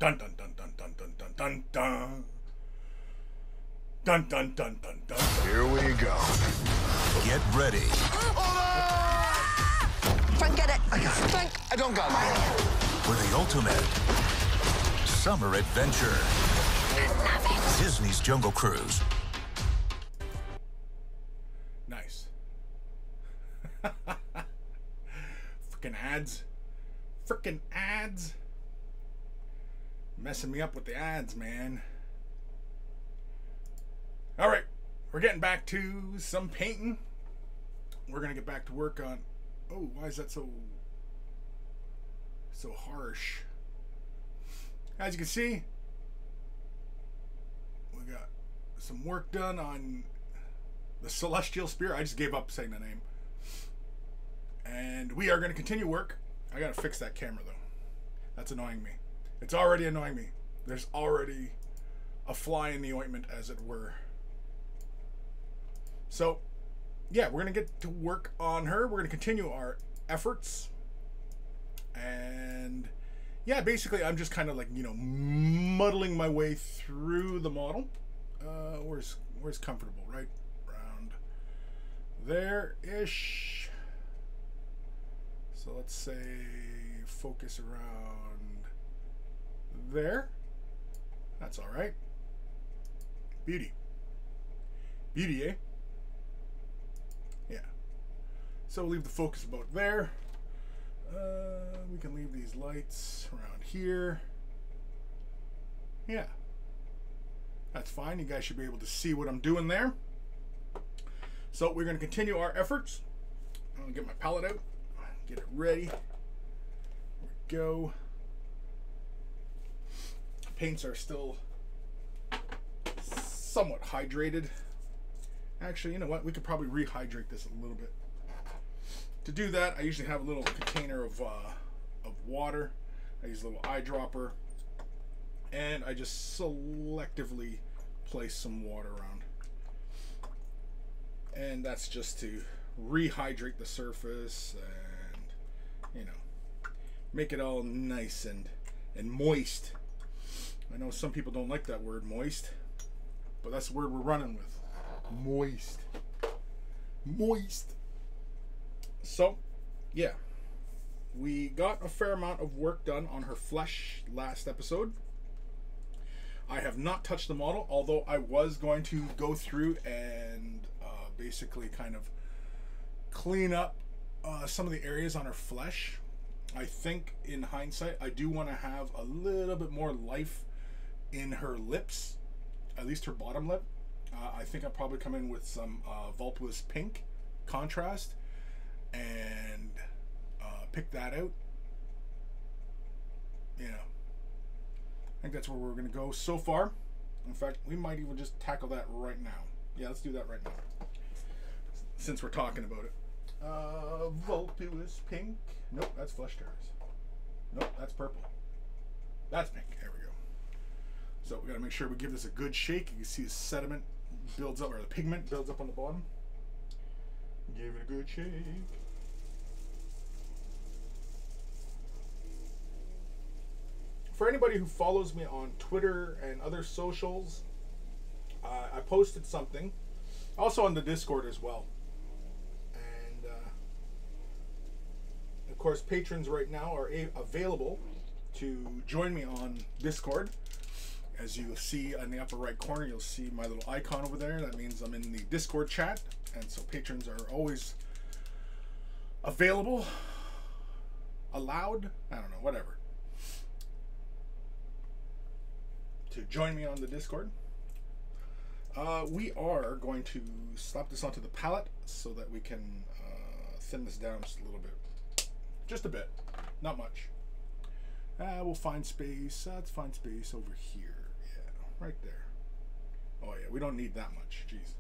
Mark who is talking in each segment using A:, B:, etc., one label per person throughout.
A: Dun dun dun dun dun dun dun dun dun. Dun dun dun dun dun.
B: Here we go. Get ready.
C: Frank, get it.
B: Frank, I don't got it. For the ultimate summer adventure.
C: I love it.
B: Disney's Jungle Cruise.
A: Nice. Frickin' ads. Frickin' ads. Messing me up with the ads, man. Alright, we're getting back to some painting. We're gonna get back to work on... Oh, why is that so harsh? As you can see, we got some work done on the Celestial Spear. I just gave up saying the name. And we are going to continue work. I got to fix that camera, though. That's annoying me. It's already annoying me. There's already a fly in the ointment, as it were. So, yeah, we're going to get to work on her. We're going to continue our efforts. And, yeah, basically, I'm just kind of like, you know, muddling my way through the model. Where's comfortable, right? Around there-ish. So let's say focus around there. That's all right. Beauty. Beauty, eh? Yeah. So leave the focus about there. We can leave these lights around here. Yeah. That's fine. You guys should be able to see what I'm doing there. So we're going to continue our efforts. I'm going to get my palette out. Get it ready. There we go. Paints are still somewhat hydrated. Actually, you know what? We could probably rehydrate this a little bit. To do that, I usually have a little container of water. I use a little eyedropper. And I just selectively place some water around. And that's just to rehydrate the surface and, you know, make it all nice and moist. I know some people don't like that word, moist, but that's the word we're running with. Moist. Moist. So, yeah. We got a fair amount of work done on her flesh last episode. I have not touched the model, although I was going to go through and basically kind of clean up some of the areas on her flesh. I think in hindsight, I do want to have a little bit more life in her lips, at least her bottom lip. I think I'll probably come in with some Vulpus Pink contrast and pick that out. You know, I think that's where we're going to go so far. In fact, we might even just tackle that right now. Yeah, let's do that right now, since we're talking about it. Vulpus Pink. Nope, that's Flesh Terrace. Nope, that's purple. That's pink. There we go. So we got to make sure we give this a good shake. You can see the sediment builds up, or the pigment builds up on the bottom. Give it a good shake. For anybody who follows me on Twitter and other socials, I posted something, also on the Discord as well. And of course, patrons right now are available to join me on Discord. As you'll see in the upper right corner, you'll see my little icon over there. That means I'm in the Discord chat, and so patrons are always available, allowed, I don't know, whatever, to join me on the Discord. We are going to slap this onto the palette so that we can thin this down just a little bit. Just a bit, not much. We'll find space. Let's find space over here. Yeah, right there. Oh yeah, we don't need that much. Jeez.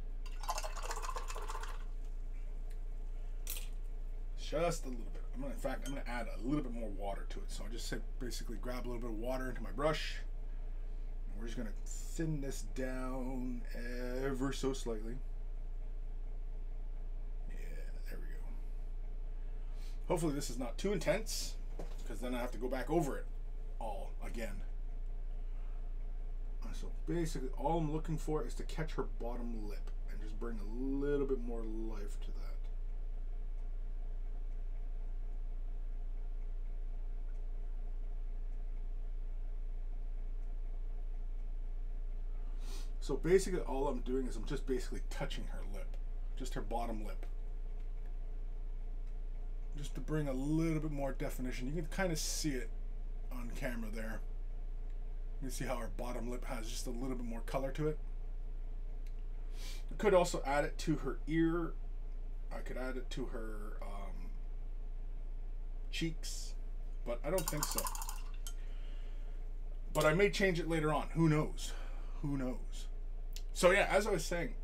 A: Just a little bit. In fact, I'm gonna add a little bit more water to it. So I just basically grab a little bit of water into my brush. We're just going to thin this down ever so slightly. Yeah, there we go. Hopefully this is not too intense, because then I have to go back over it all again. So basically all I'm looking for is to catch her bottom lip and just bring a little bit more life to that. So basically all I'm doing is I'm just basically touching her lip, just her bottom lip. Just to bring a little bit more definition. You can kind of see it on camera there. You can see how her bottom lip has just a little bit more color to it. I could also add it to her ear. I could add it to her cheeks, but I don't think so. But I may change it later on. Who knows? Who knows? So yeah, as I was saying,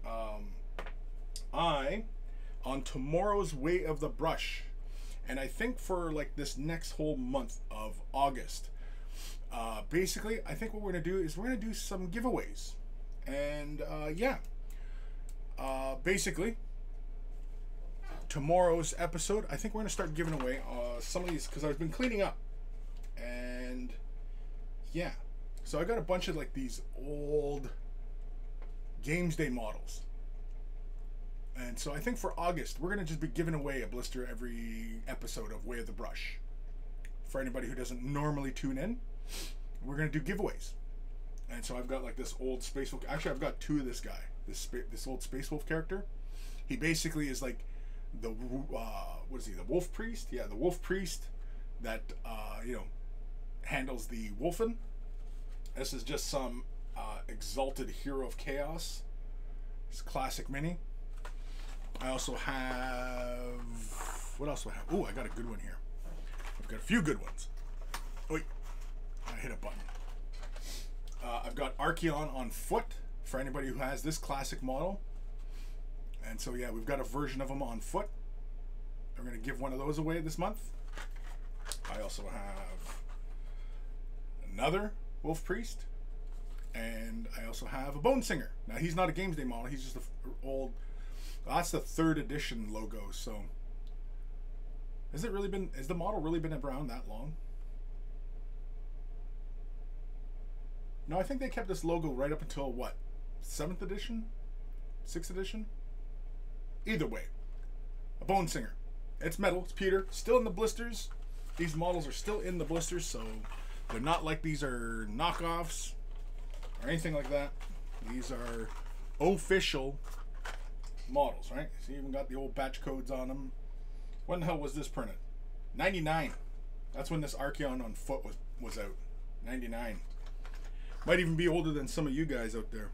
A: on tomorrow's Way of the Brush, and I think for like this next whole month of August, basically I think what we're gonna do is we're gonna do some giveaways. And yeah, basically tomorrow's episode, I think we're gonna start giving away some of these, because I've been cleaning up, and yeah, so I got a bunch of like these old Games Day models. And so I think for August, we're going to just be giving away a blister every episode of Way of the Brush. For anybody who doesn't normally tune in, we're going to do giveaways. And so I've got like this old Space Wolf. Actually, I've got two of this guy. This old Space Wolf character. He basically is like the, what is he? The Wolf Priest? Yeah, the Wolf Priest that, you know, handles the Wolfen. This is just some Exalted Hero of Chaos. It's classic mini. I also have, what else do I have? Oh, I got a good one here. I've got a few good ones. Wait, I hit a button. I've got Archeon on foot for anybody who has this classic model. And so yeah, we've got a version of him on foot. We're going to give one of those away this month. I also have another Wolf Priest. And I also have a Bone Singer. Now he's not a Games Day model, he's just an old, that's the 3rd edition logo. So has the model really been around that long? No, I think they kept this logo right up until what, 7th edition, 6th edition? Either way, a Bone Singer. It's metal, it's pewter, still in the blisters. These models are still in the blisters, so they're not like these are knockoffs or anything like that. These are official models, right? So you even got the old batch codes on them. When the hell was this printed? 99. That's when this Archeon on foot was out. 99. Might even be older than some of you guys out there.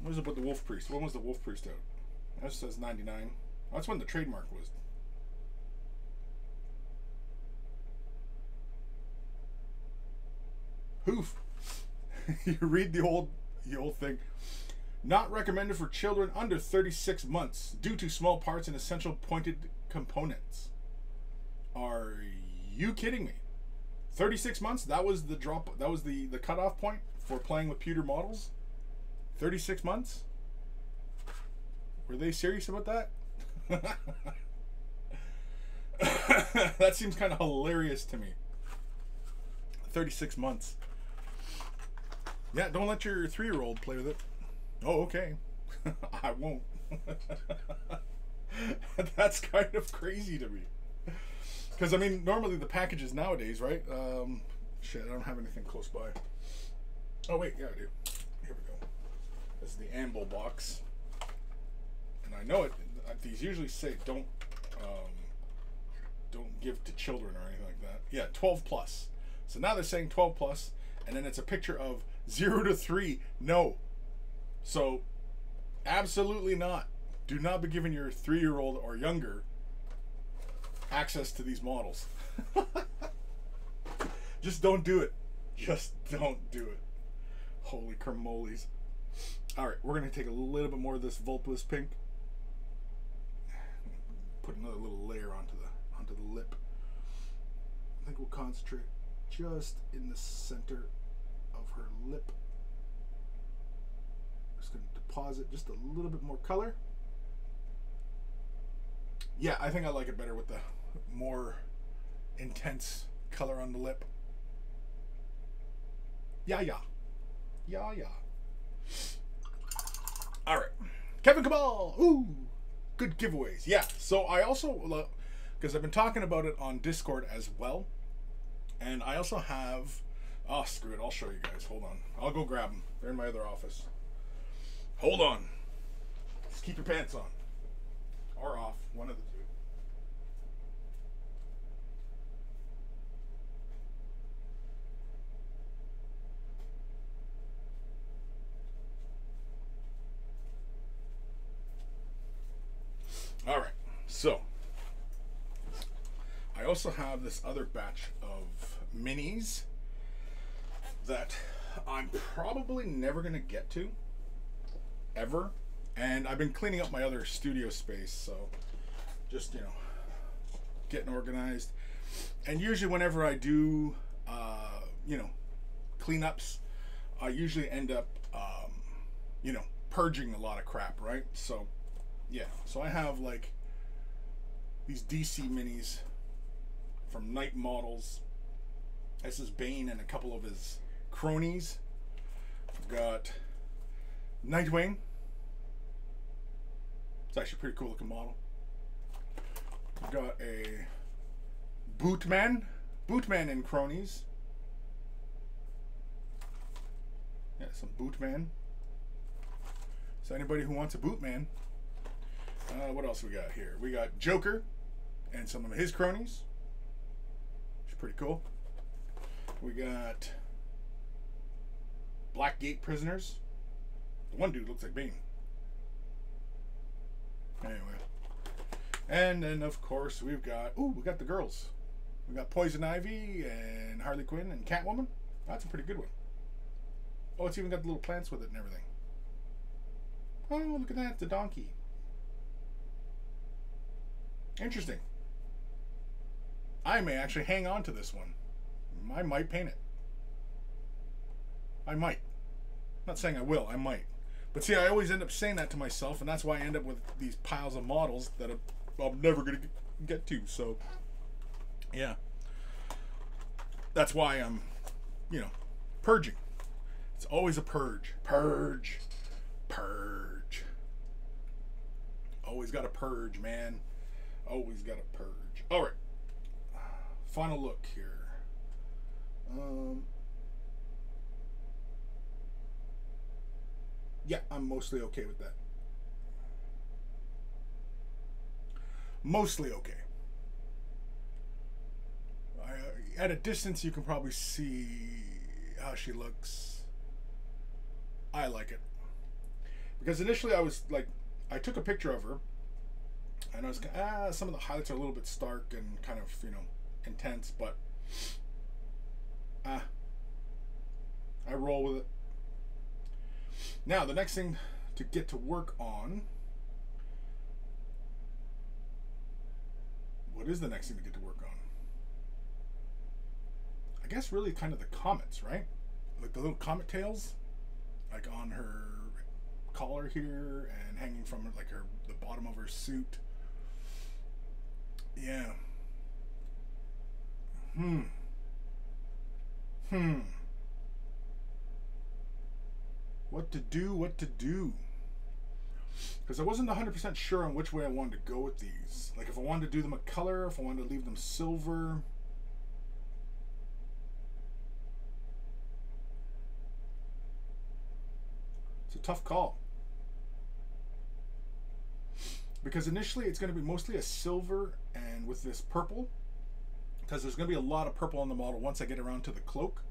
A: What is it about the Wolf Priest? When was the Wolf Priest out? That says 99. That's when the trademark was. Hoof. You read the old thing. Not recommended for children under 36 months due to small parts and essential pointed components. Are you kidding me? 36 months? That was the drop. That was the cutoff point for playing with pewter models. 36 months? Were they serious about that? That seems kind of hilarious to me. 36 months. Yeah, don't let your 3-year-old play with it. Oh, okay. I won't. That's kind of crazy to me. Because, I mean, normally the packages nowadays, right? Shit, I don't have anything close by. Oh, wait, yeah, I do. Here we go. This is the Amble box. And I know it. These usually say don't give to children or anything like that. Yeah, 12 plus. So now they're saying 12 plus, and then it's a picture of 0 to 3. No. So, absolutely not. Do not be giving your 3-year-old or younger access to these models. Just don't do it. Just don't do it. Holy cramoles. Alright, we're going to take a little bit more of this Vulpus pink. Put another little layer onto the lip. I think we'll concentrate just in the center of her lip. Just going to deposit just a little bit more color. Yeah, I think I like it better with the more intense color on the lip. Yeah. Yeah, yeah. All right. Kevin Cabal. Ooh, good giveaways. Yeah. So I also, because I've been talking about it on Discord as well, and I also have. Oh, screw it. I'll show you guys. Hold on. I'll go grab them. They're in my other office. Hold on. Just keep your pants on. Or off. One of the two. All right. So, I also have this other batch of minis that I'm probably never going to get to. Ever. And I've been cleaning up my other studio space, so just, you know, getting organized. And usually whenever I do, you know, cleanups, I usually end up, you know, purging a lot of crap, right? So, yeah. So I have, like, these DC minis from Night Models. This is Bane and a couple of his cronies. I've got Nightwing. It's actually a pretty cool looking model. I've got a Bootman and cronies. Yeah, some Bootman. So anybody who wants a Bootman. What else we got here? We got Joker and some of his cronies. Which is pretty cool. We got Blackgate prisoners. The one dude looks like Bane. Anyway. And then, of course, we got the girls. We got Poison Ivy and Harley Quinn and Catwoman. That's a pretty good one. Oh, it's even got the little plants with it and everything. Oh, look at that. The donkey. Interesting. I may actually hang on to this one. I might paint it. I might. I'm not saying I will. I might. But see, I always end up saying that to myself, and that's why I end up with these piles of models that I'm never going to get to. So, yeah. That's why I'm, you know, purging. It's always a purge. Purge. Purge. Always got to purge, man. Always got to purge. All right. Final look here. Yeah, I'm mostly okay with that. Mostly okay. At a distance, you can probably see how she looks. I like it. Because initially I was like, I took a picture of her, and I was some of the highlights are a little bit stark and kind of, you know, intense, but I roll with it. Now, the next thing to get to work on. What is the next thing to get to work on? I guess really kind of the comets, right? Like the little comet tails, like on her collar here and hanging from like the bottom of her suit. Yeah. What to do? Because I wasn't 100% sure on which way I wanted to go with these. Like if I wanted to do them a color, if I wanted to leave them silver. It's a tough call. Because initially it's going to be mostly a silver and with this purple. Because there's going to be a lot of purple on the model once I get around to the cloak.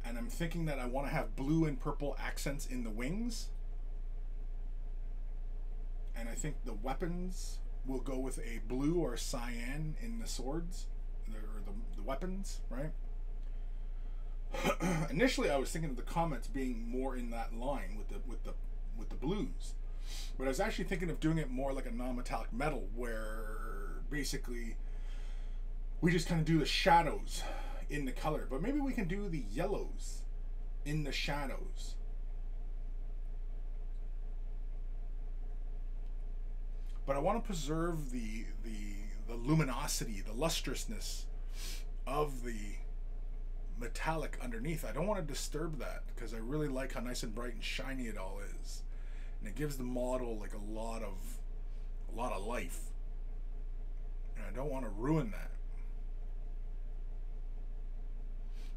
A: And I'm thinking that I want to have blue and purple accents in the wings. And I think the weapons will go with a blue or a cyan in the swords. Or the weapons, right? Initially I was thinking of the comets being more in that line with the blues. But I was actually thinking of doing it more like a non-metallic metal where basically we just kind of do the shadows in the color, but maybe we can do the yellows in the shadows. But I want to preserve the luminosity, the lustrousness of the metallic underneath. I don't want to disturb that because I really like how nice and bright and shiny it all is, and it gives the model like a lot of life, and I don't want to ruin that.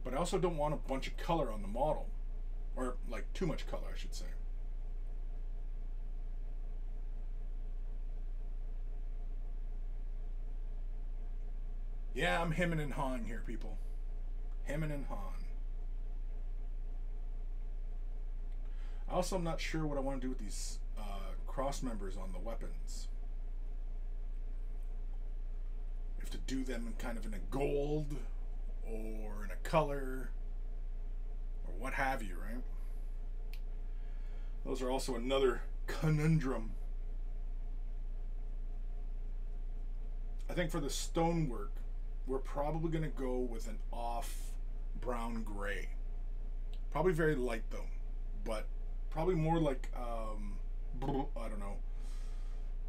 A: But I also don't want a bunch of color on the model, or like too much color, I should say. Yeah, I'm hemming and hawing here, people. Hemming and hawing. I also am not sure what I want to do with these cross members on the weapons. If to do them in kind of in a gold or in a color or what have you, right? Those are also another conundrum. I think for the stonework, we're probably going to go with an off brown gray. Probably very light though, but probably more like I don't know.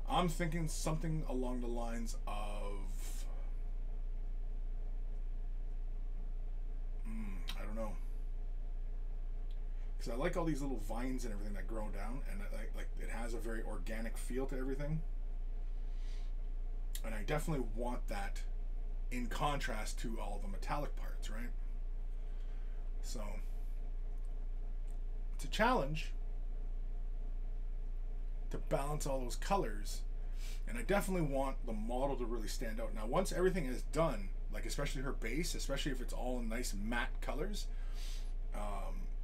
A: I'm thinking something along the lines of I don't know, because I like all these little vines and everything that grow down, and like it has a very organic feel to everything, and I definitely want that in contrast to all the metallic parts, right? So it's a challenge to balance all those colors, and I definitely want the model to really stand out. Now once everything is done, like especially her base, especially if it's all in nice matte colors,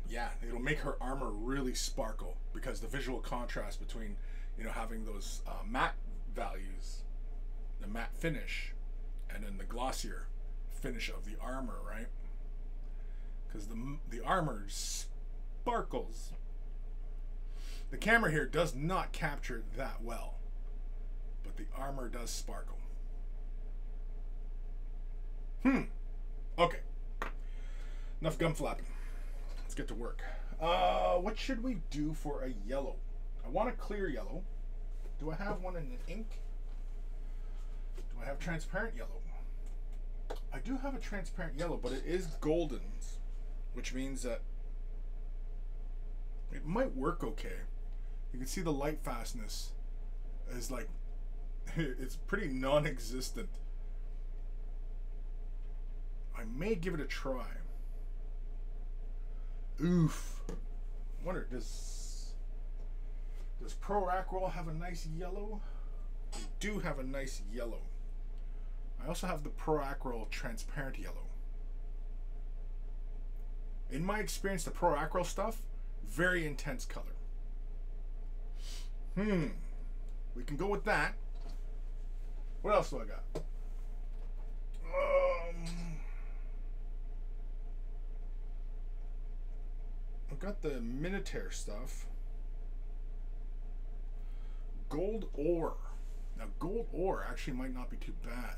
A: yeah, it'll make her armor really sparkle, because the visual contrast between, you know, having those matte values, the matte finish, and then the glossier finish of the armor, right? Because the armor sparkles. The camera here does not capture it that well, but the armor does sparkle. Okay. Enough gum flapping. Let's get to work. What should we do for a yellow? I want a clear yellow. Do I have one in ink? Do I have transparent yellow? I do have a transparent yellow, but it is golden, which means that it might work okay. You can see the light fastness is like, it's pretty non-existent. I may give it a try. Oof. I wonder, does Pyroclast have a nice yellow? They do have a nice yellow. I also have the Pyroclast transparent yellow. In my experience, the Pyroclast stuff, very intense color. We can go with that. What else do I got? I've got the Minotaur stuff. Gold ore. Now gold ore actually might not be too bad,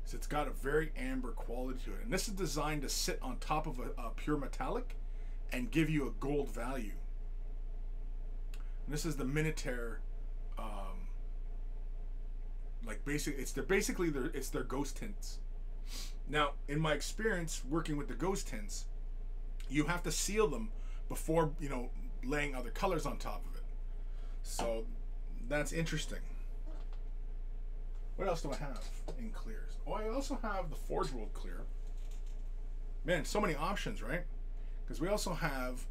A: so it's got a very amber quality to it, and this is designed to sit on top of a pure metallic and give you a gold value. And this is the Minotaur, like it's their ghost tints. Now in my experience working with the ghost tints, you have to seal them before, you know, laying other colors on top of it. So that's interesting. What else do I have in clears? Oh, I also have the Forge World clear. Man, so many options, right? Because we also have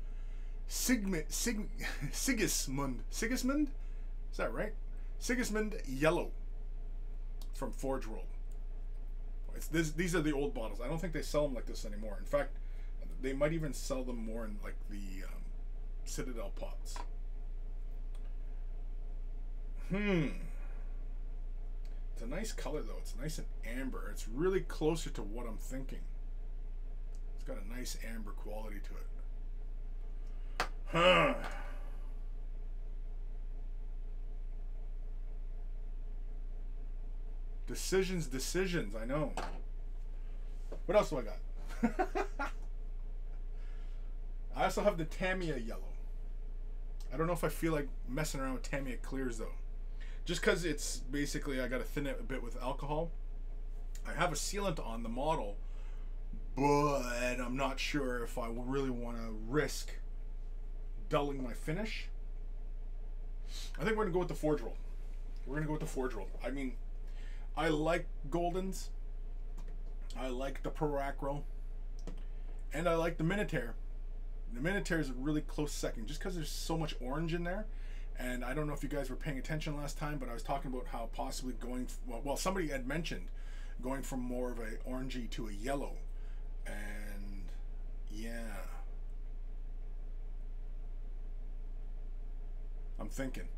A: Sigismund. Sigismund? Is that right? Sigmund Yellow from Forge World. These are the old bottles. I don't think they sell them like this anymore. In fact, they might even sell them more in like the Citadel pots. It's a nice color though. It's nice and amber. It's really closer to what I'm thinking. It's got a nice amber quality to it. Decisions, I know. What else do I got? I also have the Tamiya yellow. I don't know if I feel like messing around with Tamiya clears though. Just because it's basically, I got to thin it a bit with alcohol. I have a sealant on the model, but I'm not sure if I really want to risk dulling my finish. I think we're going to go with the Forge Roll. We're going to go with the Forge Roll. I mean, I like Goldens. I like the Pyroclast. And I like the Minotaur. The Minotaur is a really close second just because there's so much orange in there. And I don't know if you guys were paying attention last time, but I was talking about how possibly going... Well, somebody had mentioned going from more of a orangey to a yellow. And yeah. I'm thinking.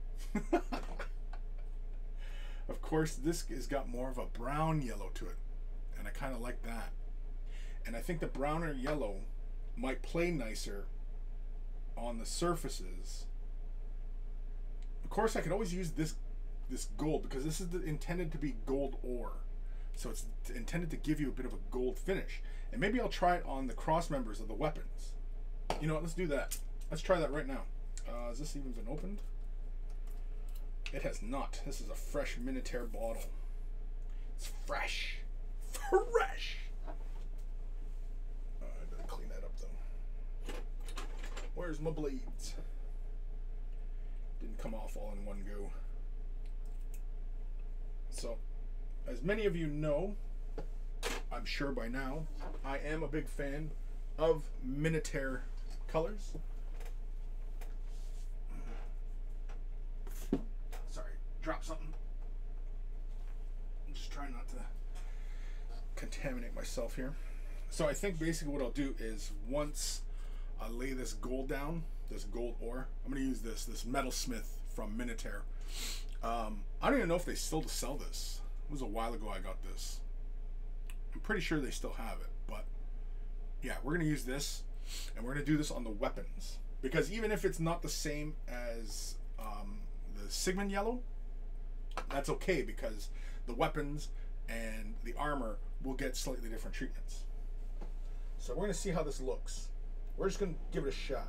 A: Of course, this has got more of a brown yellow to it. And I kind of like that. And I think the browner yellow might play nicer on the surfaces. Of course, I could always use this gold because this is intended to be gold ore. So it's intended to give you a bit of a gold finish. And maybe I'll try it on the cross members of the weapons. You know what, let's do that. Let's try that right now. Has this even been opened? It has not. This is a fresh Minotaur bottle. It's fresh. Fresh! I better clean that up though. Where's my blades? Didn't come off all in one go. So, as many of you know, I'm sure by now, I am a big fan of Minotaur colors. Sorry, drop something. I'm just trying not to contaminate myself here. So I think basically what I'll do is once I lay this gold down, this gold ore, I'm going to use this Metalsmith from Minotaur. I don't even know if they still sell this. It was a while ago I got this. I'm pretty sure they still have it, but yeah, we're going to use this, and we're going to do this on the weapons. Because even if it's not the same as the Sigmund Yellow, that's okay because the weapons and the armor will get slightly different treatments. So we're going to see how this looks. We're just going to give it a shot.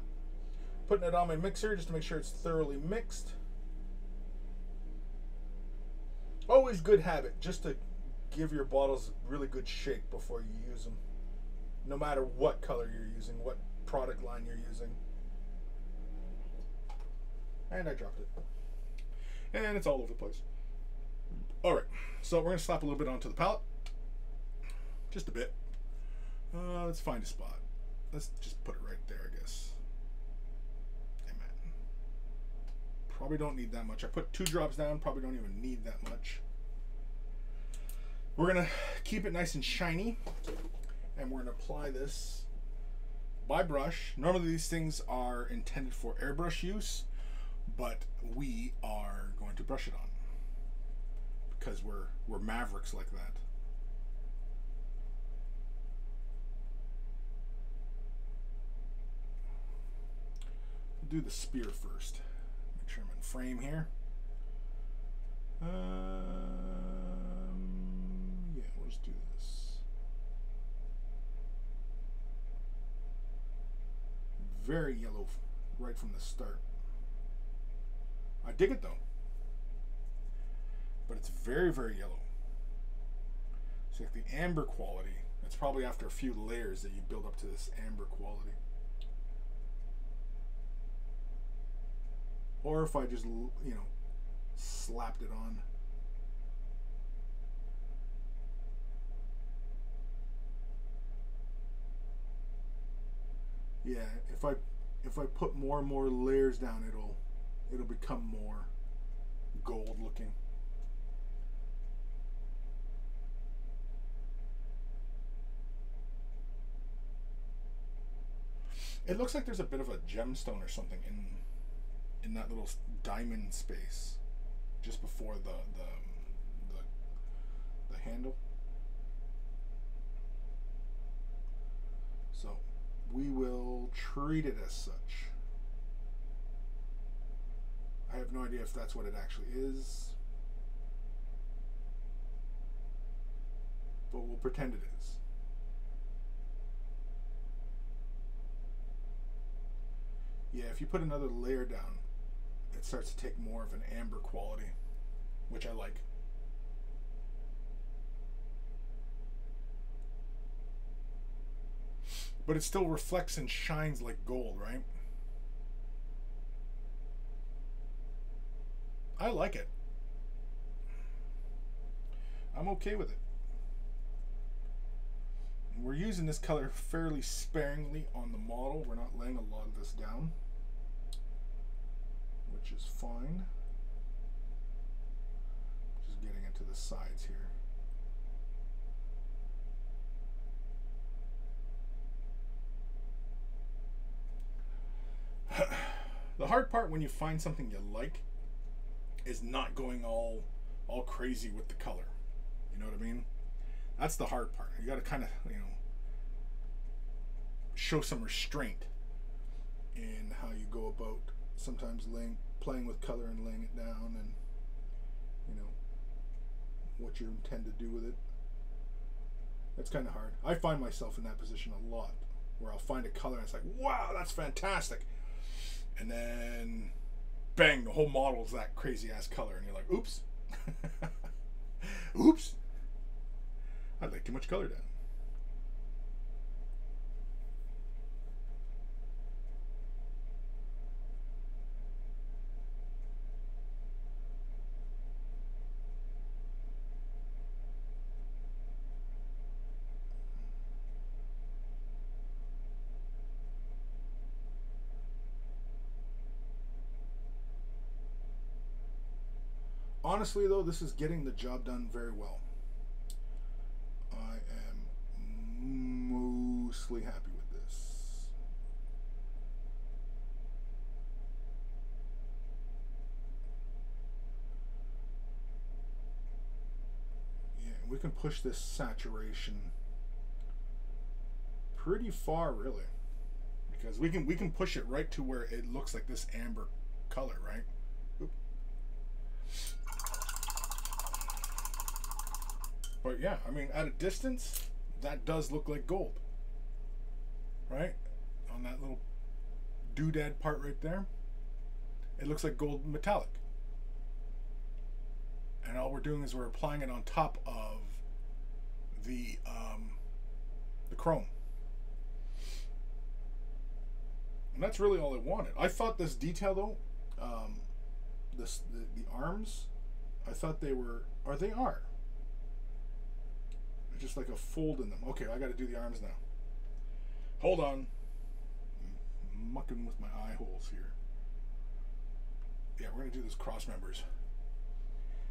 A: Putting it on my mixer just to make sure it's thoroughly mixed. Always good habit just to give your bottles a really good shake before you use them. No matter what color you're using, what product line you're using. And I dropped it. And it's all over the place. Alright, so we're going to slap a little bit onto the palette. Just a bit. Let's find a spot. Let's just put it right there, I guess. Amen. Probably don't need that much. I put 2 drops down, probably don't even need that much. We're going to keep it nice and shiny. And we're going to apply this by brush. Normally these things are intended for airbrush use, but we are going to brush it on. Because we're mavericks like that. Do the spear first. Make sure I'm in frame here. Yeah, we'll just do this. Very yellow right from the start. I dig it though. But it's very, very yellow. So like the amber quality, it's probably after a few layers that you build up to this amber quality. Or if I just, you know, slapped it on. Yeah, if I put more and more layers down, it'll become more gold looking. It looks like there's a bit of a gemstone or something in that little diamond space just before the handle. So we will treat it as such. I have no idea if that's what it actually is, but we'll pretend it is. Yeah, if you put another layer down, it starts to take more of an amber quality, which I like. but it still reflects and shines like gold, right? I like it. I'm okay with it. We're using this color fairly sparingly on the model. We're not laying a lot of this down, which is fine. Just getting into the sides here. The hard part when you find something you like is not going all crazy with the color. You know what I mean? That's the hard part. You got to kind of, you know, show some restraint in how you go about sometimes playing with color and laying it down, and you know what you intend to do with it. That's kind of hard. I find myself in that position a lot, where I'll find a color and it's like, wow, that's fantastic, and then bang, the whole model's that crazy ass color, and you're like, oops. Oops, I laid too much color down. Honestly though, this is getting the job done very well. I am mostly happy with this. Yeah, we can push this saturation pretty far, really, because we can push it right to where it looks like this amber color, right? Oop. But yeah, I mean, at a distance, that does look like gold, right? On that little doodad part right there, it looks like gold metallic. And all we're doing is we're applying it on top of the chrome. And that's really all I wanted. I thought this detail though, the arms, I thought they were, or they are, just like a fold in them. Okay, I got to do the arms now. Hold on. I'm mucking with my eye holes here. Yeah, we're going to do those cross members.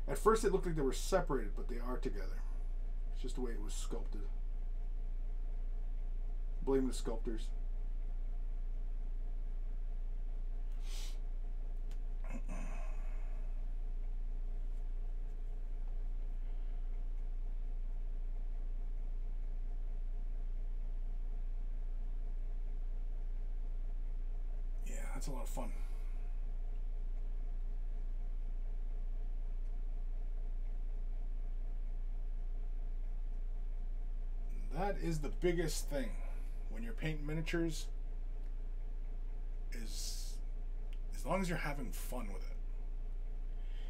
A: At first it looked like they were separated, but they are together. It's just the way it was sculpted. Blame the sculptors. That's a lot of fun. That is the biggest thing when you're painting miniatures, is as long as you're having fun with it.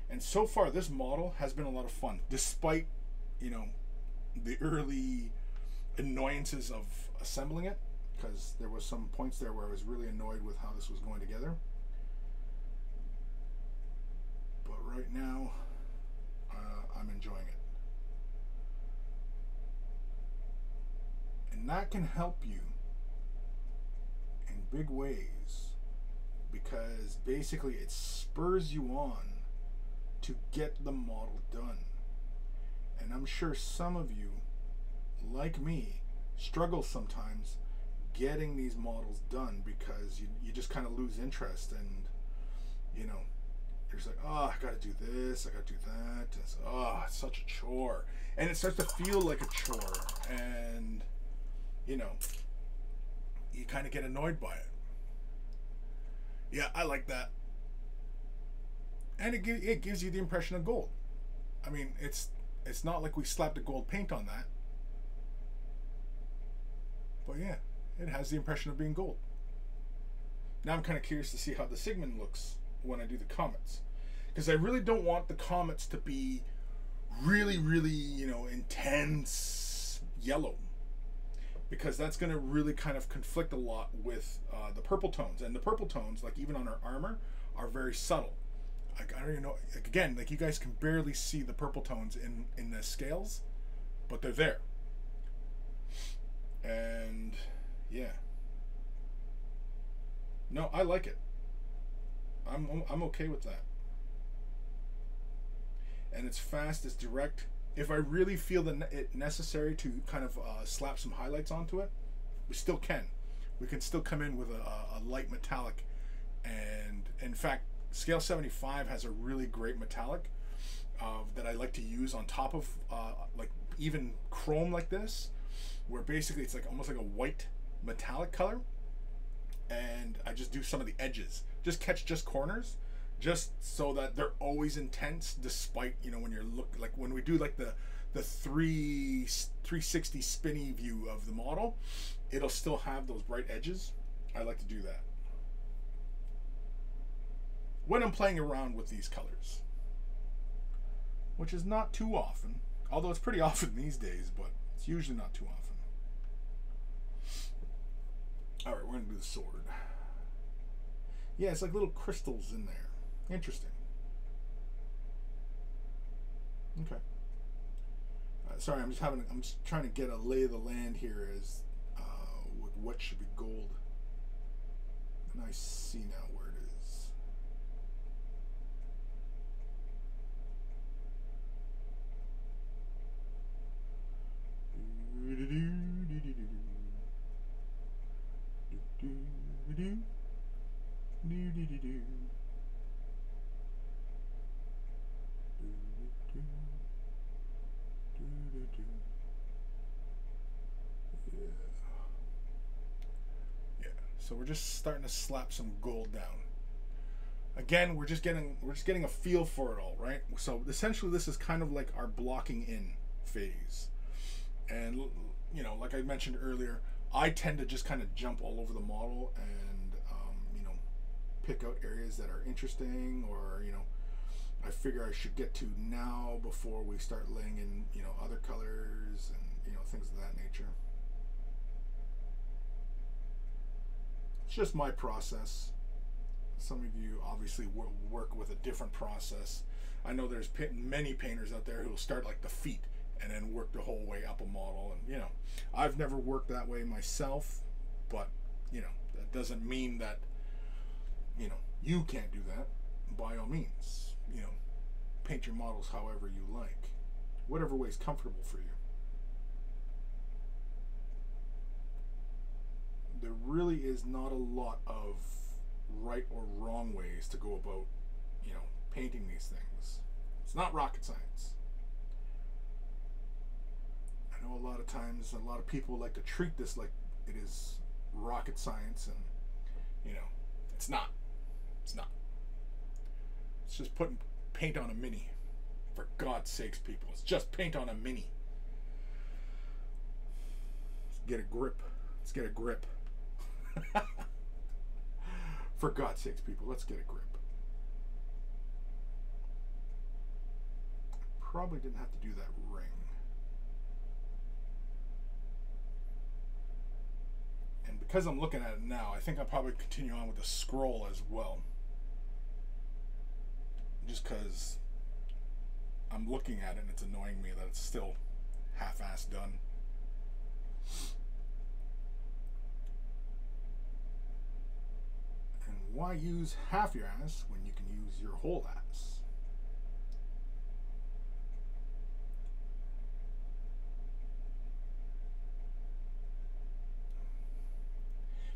A: And so far this model has been a lot of fun, despite, you know, the early annoyances of assembling it. Because there was some points there where I was really annoyed with how this was going together. But right now, I'm enjoying it. And that can help you in big ways, because basically it spurs you on to get the model done. And I'm sure some of you, like me, struggle sometimes getting these models done, because you just kind of lose interest, and you know, you're just like, oh, I gotta do this, I gotta do that. It's such a chore, and it starts to feel like a chore, and you know, you kind of get annoyed by it. Yeah, I like that, and it gives you the impression of gold. I mean, it's not like we slapped a gold paint on that, but yeah, it has the impression of being gold. Now I'm kind of curious to see how the Sigmund looks when I do the comets, because I really don't want the comets to be really, really, you know, intense yellow. because that's going to really kind of conflict a lot with the purple tones. And the purple tones, like even on our armor, are very subtle. Like, I don't even know, like, again, like you guys can barely see the purple tones in the scales, but they're there. And yeah, no, I like it. I'm okay with that. And it's fast, it's direct. If I really feel it necessary to kind of slap some highlights onto it, we still can. We can still come in with a light metallic. And in fact, Scale 75 has a really great metallic that I like to use on top of like even chrome like this, where basically it's like almost like a white metallic color. And I just do some of the edges, just catch just corners, just so that they're always intense, despite, you know, when you're like when we do like the 360 spinny view of the model, it'll still have those bright edges. I like to do that when I'm playing around with these colors, which is not too often, although it's pretty often these days, but it's usually not too often. All right, we're gonna do the sword. Yeah, it's like little crystals in there. Interesting. Okay. Sorry, I'm just trying to get a lay of the land here as with what should be gold. And I see now where it is. So we're just starting to slap some gold down. Again, we're just getting a feel for it all, right? So essentially this is kind of like our blocking in phase. And you know, like I mentioned earlier, I tend to just kind of jump all over the model and you know, pick out areas that are interesting, or you know, I figure I should get to now before we start laying in, you know, other colors and, you know, things of that nature. It's just my process. Some of you obviously will work with a different process. I know there's many painters out there who will start like the feet and then work the whole way up a model, and you know, I've never worked that way myself, but you know, that doesn't mean that, you know, you can't do that. By all means, you know, paint your models however you like, whatever way is comfortable for you. There really is not a lot of right or wrong ways to go about, you know, painting these things. It's not rocket science. I know a lot of times a lot of people like to treat this like it is rocket science, and you know, it's not. It's not. It's just putting paint on a mini. For God's sakes, people. It's just paint on a mini. Let's get a grip. Let's get a grip. For God's sakes, people, let's get a grip. Probably didn't have to do that ring. And because I'm looking at it now, I think I'll probably continue on with the scroll as well. Just because I'm looking at it and it's annoying me that it's still half-assed done. And why use half your ass when you can use your whole ass?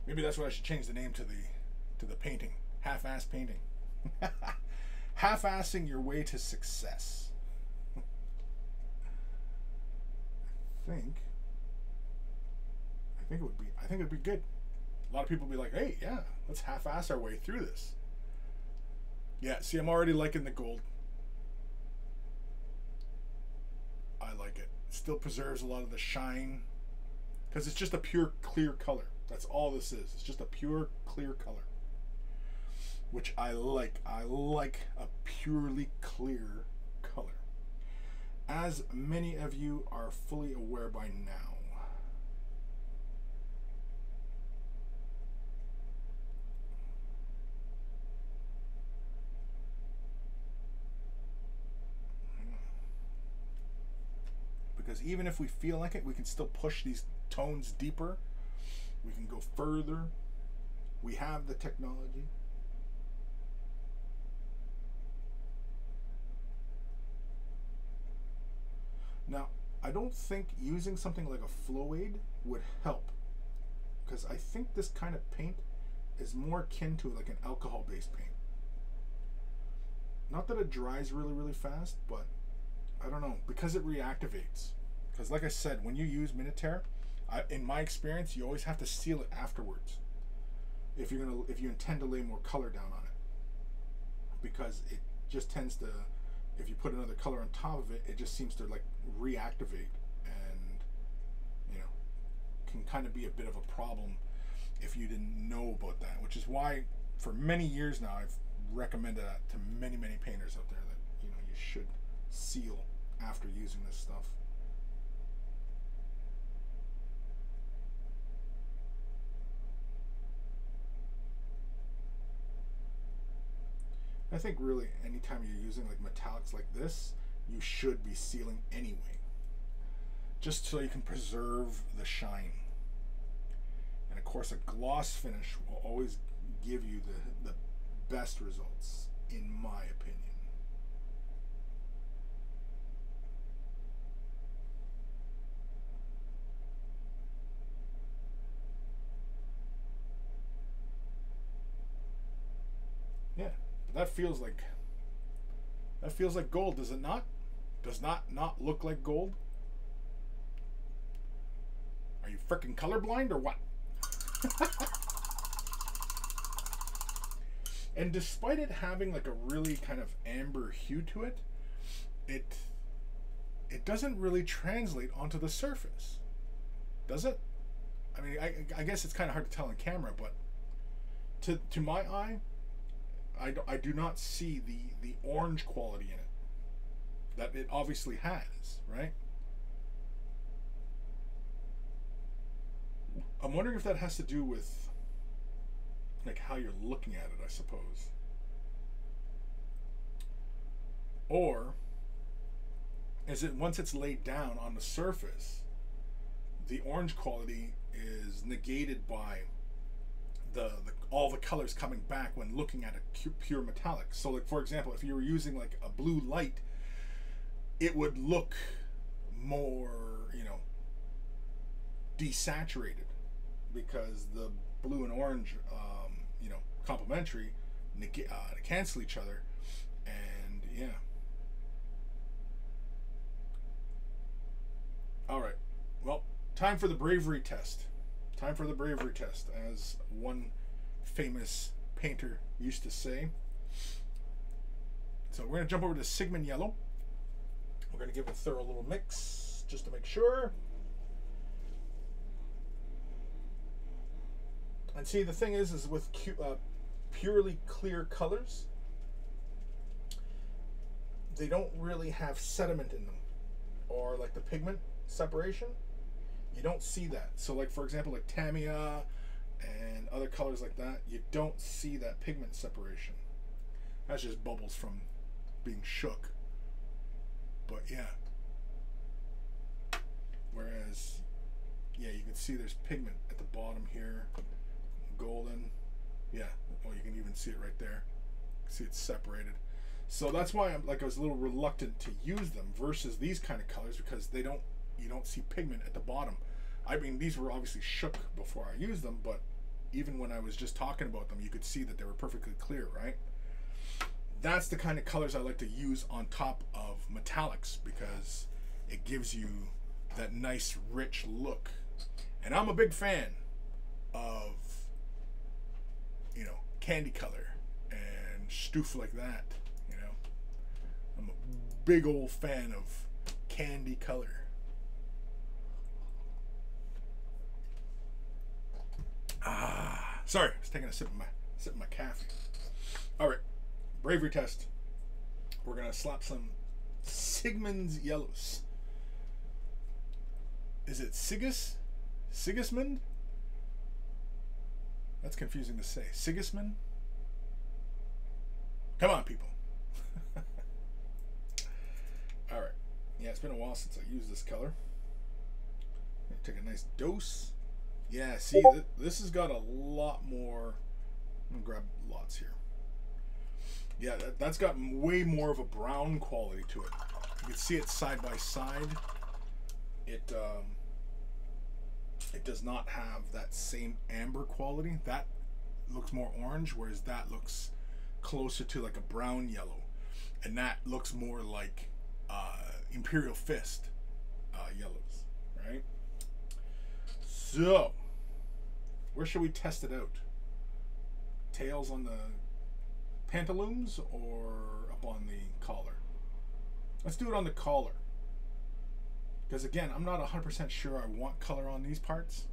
A: Maybe that's what I should change the name to the painting. Half-ass painting. Half-assing your way to success. I think it would be good. A lot of people would be like, hey, yeah, let's half-ass our way through this. Yeah, see, I'm already liking the gold. I like it. It still preserves a lot of the shine, because it's just a pure clear color. That's all this is. It's just a pure clear color, which I like. I like a purely clear color, as many of you are fully aware by now. because even if we feel like it, we can still push these tones deeper. We can go further. We have the technology. Now, I don't think using something like a flow aid would help, because I think this kind of paint is more akin to like an alcohol-based paint. Not that it dries really, really fast, but I don't know, because it reactivates. Because like I said, when you use Minotaur, in my experience, you always have to seal it afterwards if you intend to lay more color down on it, because it just tends to, if you put another color on top of it, it just seems to like reactivate, and you know, can kind of be a bit of a problem if you didn't know about that, which is why for many years now I've recommended that to many painters out there, that you know, you should seal after using this stuff. I think really anytime you're using like metallics like this, you should be sealing anyway, just so you can preserve the shine. And of course, a gloss finish will always give you the best results, in my opinion. Yeah, that feels like gold, does it not? Does not look like gold? Are you freaking colorblind or what? And despite it having like a really kind of amber hue to it, it doesn't really translate onto the surface, does it? I mean, I guess it's kind of hard to tell on camera, but to my eye, I do not see the orange quality in it that it obviously has, right? I'm wondering if that has to do with like how you're looking at it, I suppose. Or is it once it's laid down on the surface, the orange quality is negated by all the colors coming back when looking at a pure metallic. So like, for example, if you were using like a blue light, it would look more, you know, desaturated, because the blue and orange, you know, complementary, cancel each other, and yeah. All right, well, time for the bravery test. Time for the bravery test, as one famous painter used to say. So we're going to jump over to Sigmund Yellow. We're going to give it a thorough little mix just to make sure. And see, the thing is with purely clear colors, they don't really have sediment in them, or like the pigment separation. You don't see that. So like, for example, like Tamiya and other colors like that, you don't see that pigment separation. That's just bubbles from being shook. But yeah. Whereas, yeah, you can see there's pigment at the bottom here. Golden. Yeah. Oh, you can even see it right there. See it's separated. So that's why I was a little reluctant to use them versus these kind of colors, because you don't see pigment at the bottom. I mean, these were obviously shook before I used them, but even when I was just talking about them, you could see that they were perfectly clear, right? That's the kind of colors I like to use on top of metallics, because it gives you that nice rich look. And I'm a big fan of, you know, candy color and stuff like that, you know. I'm a big old fan of candy color. Sorry, I was taking a sip of my coffee. All right, bravery test. We're gonna slap some Sigmund Yellows. Is it Sigismund? That's confusing to say. Sigismund? Come on, people. All right, Yeah, it's been a while since I used this color. Take a nice dose. Yeah, see, this has got a lot more. I'm gonna grab lots here. Yeah, that's got way more of a brown quality to it. You can see it side by side. It does not have that same amber quality. That looks more orange, whereas that looks closer to like a brown yellow, and that looks more like Imperial Fist yellows, right? So, where should we test it out? Tails on the pantaloons or up on the collar? Let's do it on the collar. Because again, I'm not 100% sure I want color on these parts.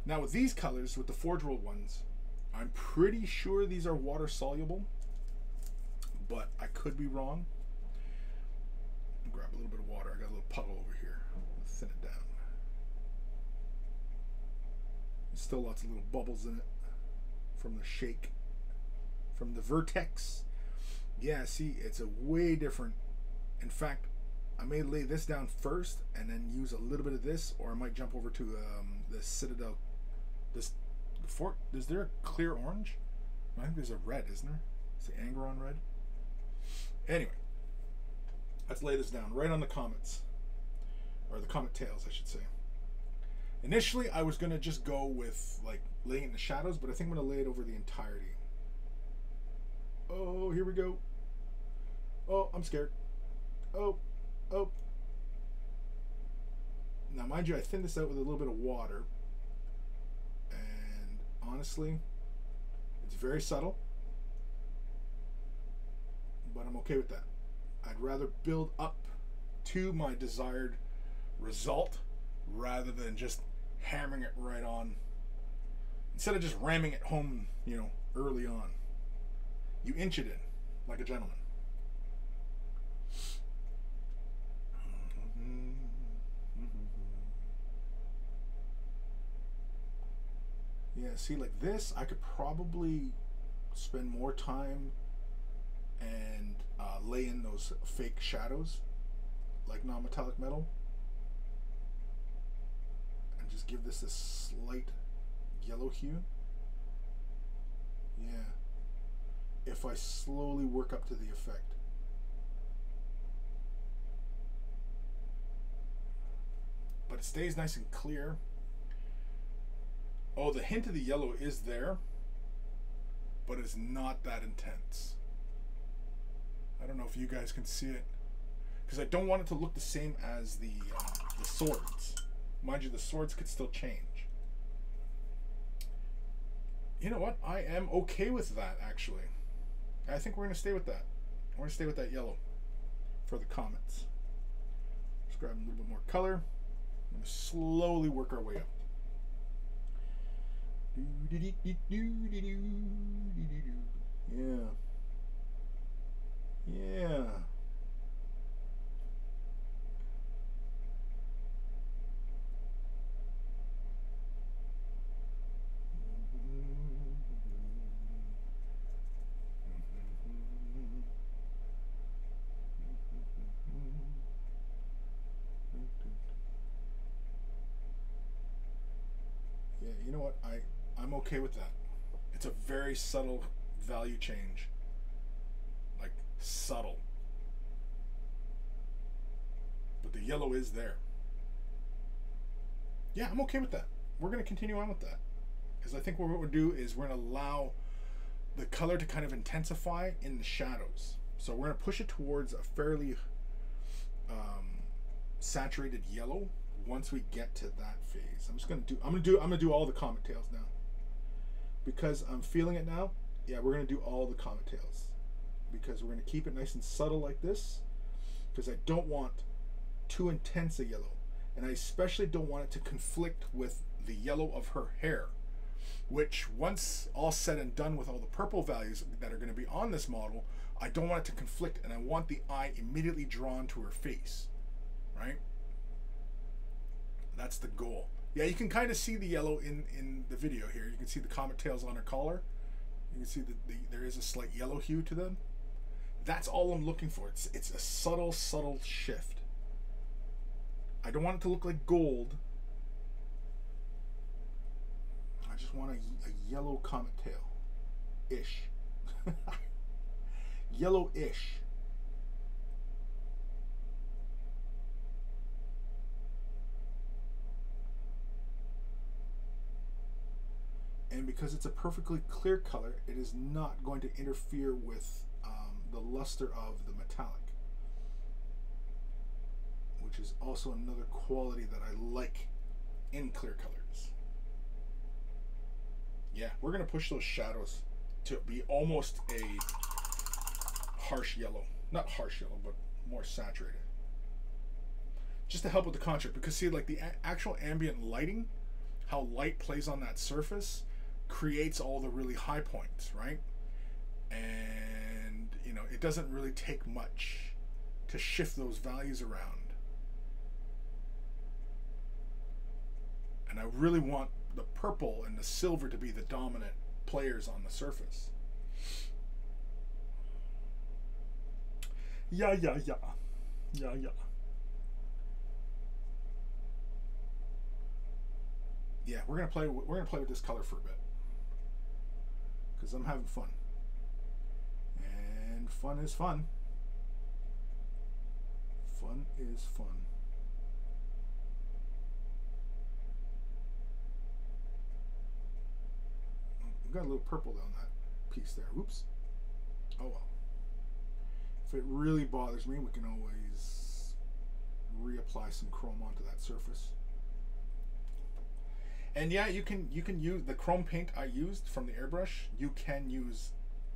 A: Now with these colors, with the Forge World ones, I'm pretty sure these are water soluble, but I could be wrong. Grab a little bit of water. I got a little puddle over here. Let's thin it down. There's still lots of little bubbles in it from the shake, from the vertex. Yeah, see, it's a way different. In fact, I may lay this down first and then use a little bit of this, or I might jump over to the Citadel. Is there a clear orange? I think there's a red, isn't there? It's the Angron red. Anyway, let's lay this down right on the comets, or the comet tails, I should say. Initially, I was going to just go with like laying it in the shadows, but I think I'm going to lay it over the entirety. Oh, here we go. Oh, I'm scared. Oh. Now, mind you, I thinned this out with a little bit of water, and honestly, it's very subtle, but I'm okay with that. I'd rather build up to my desired result rather than just hammering it right on. Instead of just ramming it home, you know, early on. You inch it in like a gentleman. Yeah, see, like this, I could probably spend more time and lay in those fake shadows, like non-metallic metal, and just give this a slight yellow hue. Yeah, if I slowly work up to the effect. But it stays nice and clear. Oh, the hint of the yellow is there, but it's not that intense. I don't know if you guys can see it, because I don't want it to look the same as the swords. Mind you, the swords could still change. You know what? I am okay with that, actually. I think we're going to stay with that. We're going to stay with that yellow for the comets. Just grab a little bit more color. I'm going to slowly work our way up. Yeah. Yeah. Yeah, you know what? I'm okay with that. It's a very subtle value change. Like, subtle. But the yellow is there. Yeah, I'm okay with that. We're going to continue on with that. Because I think what we'll do is we're going to allow the color to kind of intensify in the shadows. So we're going to push it towards a fairly saturated yellow once we get to that phase. I'm gonna do all the comet tails now. Because I'm feeling it now, yeah, we're going to do all the comet tails. Because we're going to keep it nice and subtle like this. Because I don't want too intense a yellow. And I especially don't want it to conflict with the yellow of her hair. Which, once all said and done with all the purple values that are going to be on this model, I don't want it to conflict, and I want the eye immediately drawn to her face. Right? That's the goal. Yeah, you can kind of see the yellow in the video here. You can see the comet tails on her collar. You can see that there is a slight yellow hue to them. That's all I'm looking for. It's a subtle shift. I don't want it to look like gold. I just want a yellow comet tail. Ish. Yellow-ish. And because it's a perfectly clear color, it is not going to interfere with the luster of the metallic, which is also another quality that I like in clear colors. Yeah, we're going to push those shadows to be almost a harsh yellow. Not harsh yellow, but more saturated. Just to help with the contrast, because see, like the actual ambient lighting, how light plays on that surface creates all the really high points, right? And, you know, it doesn't really take much to shift those values around. And I really want the purple and the silver to be the dominant players on the surface. Yeah. Yeah, we're gonna play with this color for a bit, because I'm having fun, and fun is fun. Fun is fun. We've got a little purple on that piece there. Oops. Oh well. If it really bothers me, we can always reapply some chrome onto that surface. And yeah, you can use the chrome paint I used from the airbrush. You can use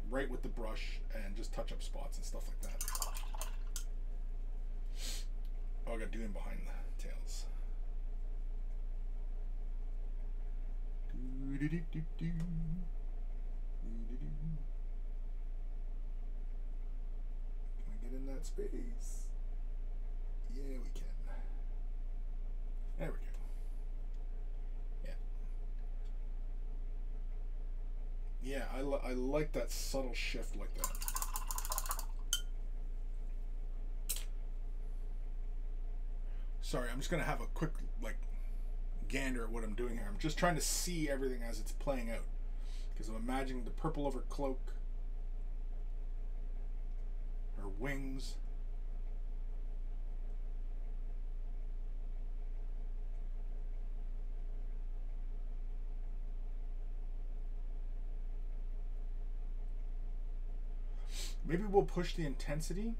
A: right with the brush and just touch up spots and stuff like that. Oh, I got Dune behind the tails. Can we get in that space? Yeah, we can. There we go. Yeah, I like that subtle shift like that. Sorry, I'm just gonna have a quick like gander at what I'm doing here. I'm just trying to see everything as it's playing out, because I'm imagining the purple of her cloak, her wings. Maybe we'll push the intensity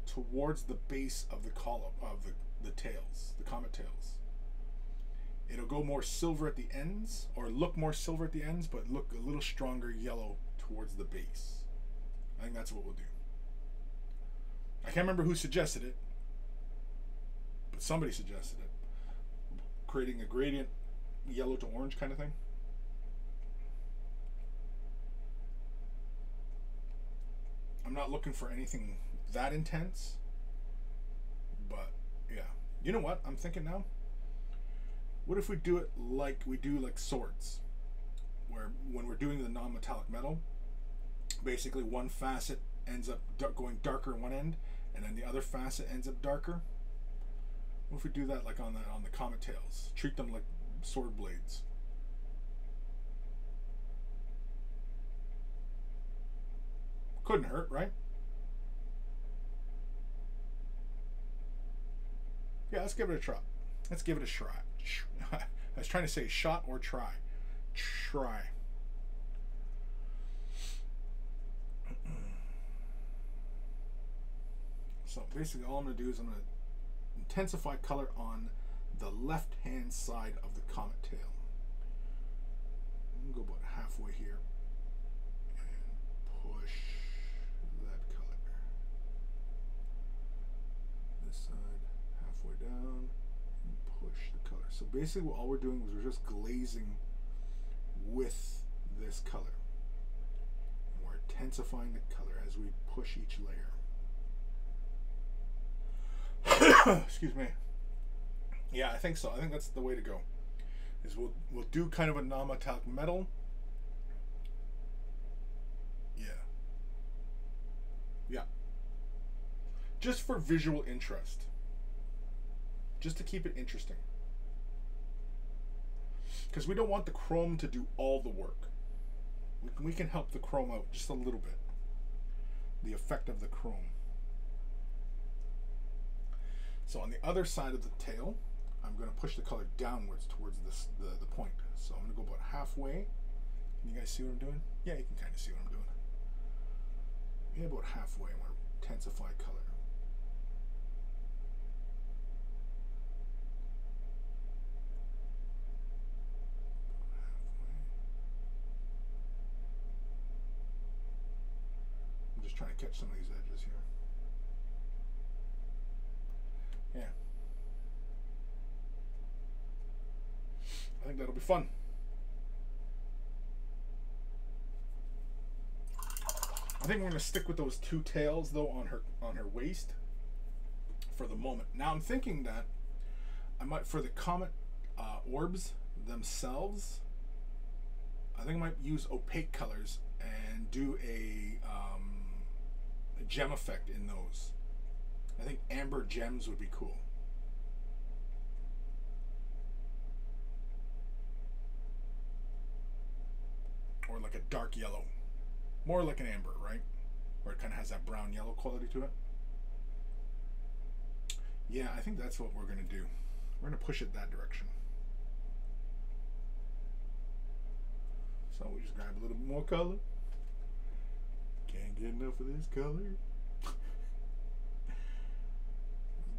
A: towards the base of the column of the tails, the comet tails. It'll go more silver at the ends, or look more silver at the ends, but look a little stronger yellow towards the base. I think that's what we'll do. I can't remember who suggested it, but somebody suggested it. Creating a gradient yellow to orange kind of thing. I'm not looking for anything that intense, but yeah. You know what I'm thinking now? What if we do it like we do like swords, where when we're doing the non-metallic metal, basically one facet ends up going darker on one end, and then the other facet ends up darker? What if we do that like on the comet tails? Treat them like sword blades. Couldn't hurt, right? Yeah, let's give it a try. Let's give it a try. I was trying to say shot or try. Try. So basically all I'm going to do is I'm going to intensify color on the left-hand side of the comet tail. I'm going to go about halfway here and push that color. This side, halfway down, and push the color. So basically all we're doing is we're just glazing with this color. And we're intensifying the color as we push each layer. Excuse me. Yeah, I think so. I think that's the way to go. Is we'll do kind of a non-metallic metal. Yeah. Yeah. Just for visual interest. just to keep it interesting. Because we don't want the chrome to do all the work. We can help the chrome out just a little bit. The effect of the chrome. So on the other side of the tail, I'm going to push the color downwards towards the point. So I'm going to go about halfway. Can you guys see what I'm doing? Yeah, you can kind of see what I'm doing. Yeah, about halfway. I'm going to intensify color. I'm just trying to catch some of these edges here. Yeah. I think that'll be fun. I think we're going to stick with those two tails though on her waist for the moment. Now I'm thinking that I might, for the comet orbs themselves, I think I might use opaque colors and do a gem effect in those. I think amber gems would be cool. Or like a dark yellow. More like an amber, right? Where it kind of has that brown yellow quality to it. Yeah, I think that's what we're going to do. We're going to push it that direction. So we just grab a little bit more color. Can't get enough of this color.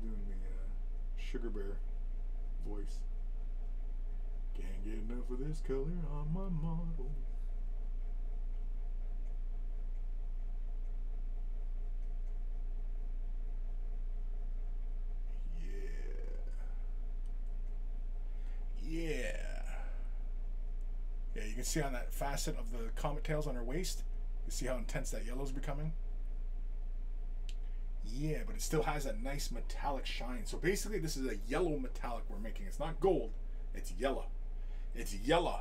A: Doing the sugar bear voice. Can't get enough of this color on my model. Yeah. Yeah, you can see on that facet of the comet tails on her waist, you see how intense that yellow's becoming? Yeah, but it still has that nice metallic shine. So basically this is a yellow metallic we're making. It's not gold, it's yellow. It's yellow.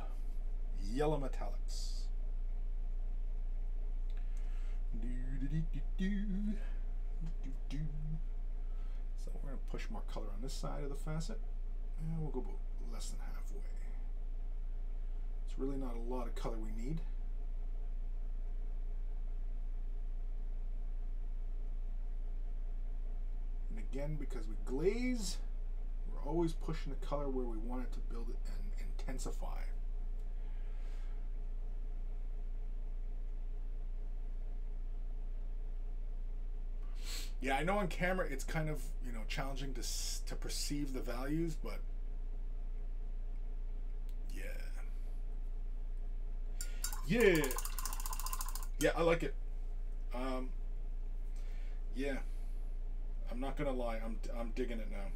A: Yellow metallics. So we're going to push more color on this side of the facet. And we'll go about less than halfway. It's really not a lot of color we need. And again, because we glaze, we're always pushing the color where we want it to build it and intensify. Yeah, I know on camera it's kind of, you know, challenging to perceive the values, but yeah, I like it. Yeah, I'm not gonna lie, I'm digging it now.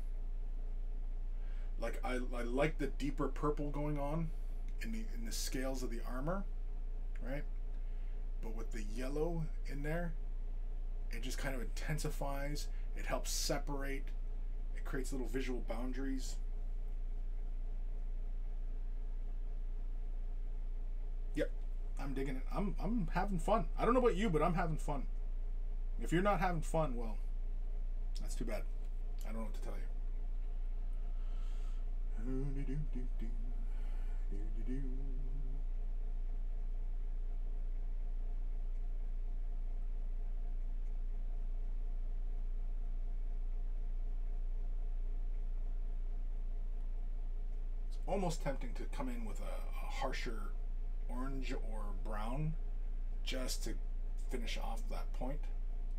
A: Like I like the deeper purple going on in the scales of the armor, right? But with the yellow in there, it just kind of intensifies. It helps separate. It creates little visual boundaries. Yep, I'm digging it. I'm having fun. I don't know about you, but I'm having fun. If you're not having fun, well, that's too bad. I don't know what to tell you. It's almost tempting to come in with a harsher orange or brown just to finish off that point,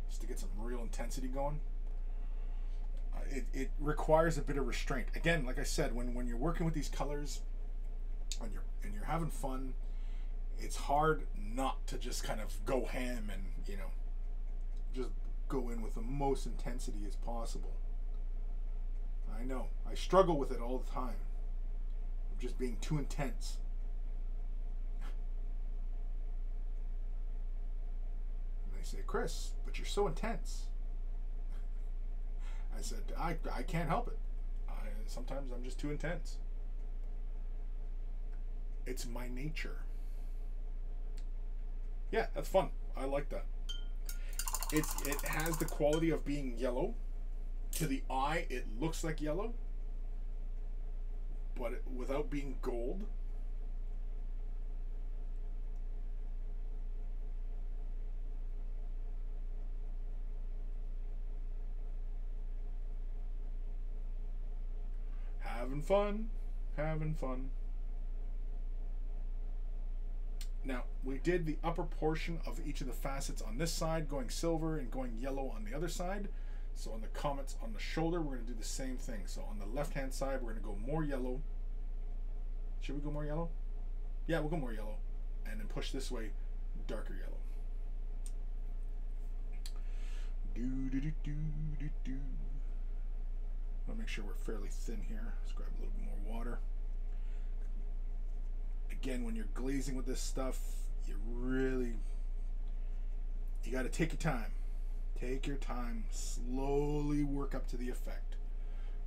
A: just to get some real intensity going. It requires a bit of restraint. Again, like I said, when you're working with these colors and you're having fun, it's hard not to just kind of go ham and, you know, just go in with the most intensity as possible. I know. I struggle with it all the time. I'm just being too intense. And they say, Chris, but you're so intense. I said, I can't help it. Sometimes I'm just too intense. It's my nature. Yeah, that's fun. I like that. It has the quality of being yellow. To the eye, it looks like yellow, but without being gold. Having fun, having fun. Now, we did the upper portion of each of the facets on this side, going silver and going yellow on the other side. So on the comets on the shoulder, we're going to do the same thing. So on the left-hand side, we're going to go more yellow. Should we go more yellow? Yeah, we'll go more yellow. And then push this way, darker yellow. Do-do-do-do-do-do. I'll make sure we're fairly thin here. Let's grab a little bit more water. Again, when you're glazing with this stuff, you got to take your time. Take your time. Slowly work up to the effect.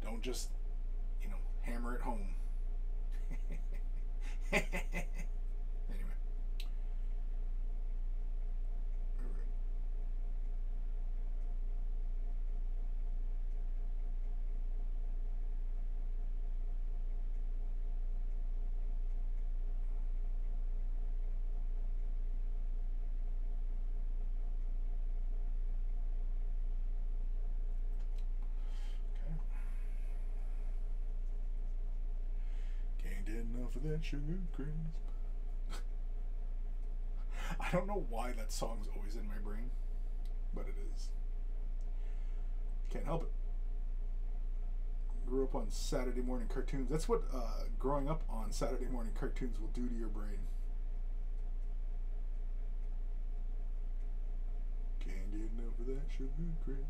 A: Don't just, hammer it home. Anyway. For that sugar crisp. I don't know why that song's always in my brain, but it is. Can't help it. Grew up on Saturday morning cartoons. That's what growing up on Saturday morning cartoons will do to your brain. Can't get enough of that sugar crisp.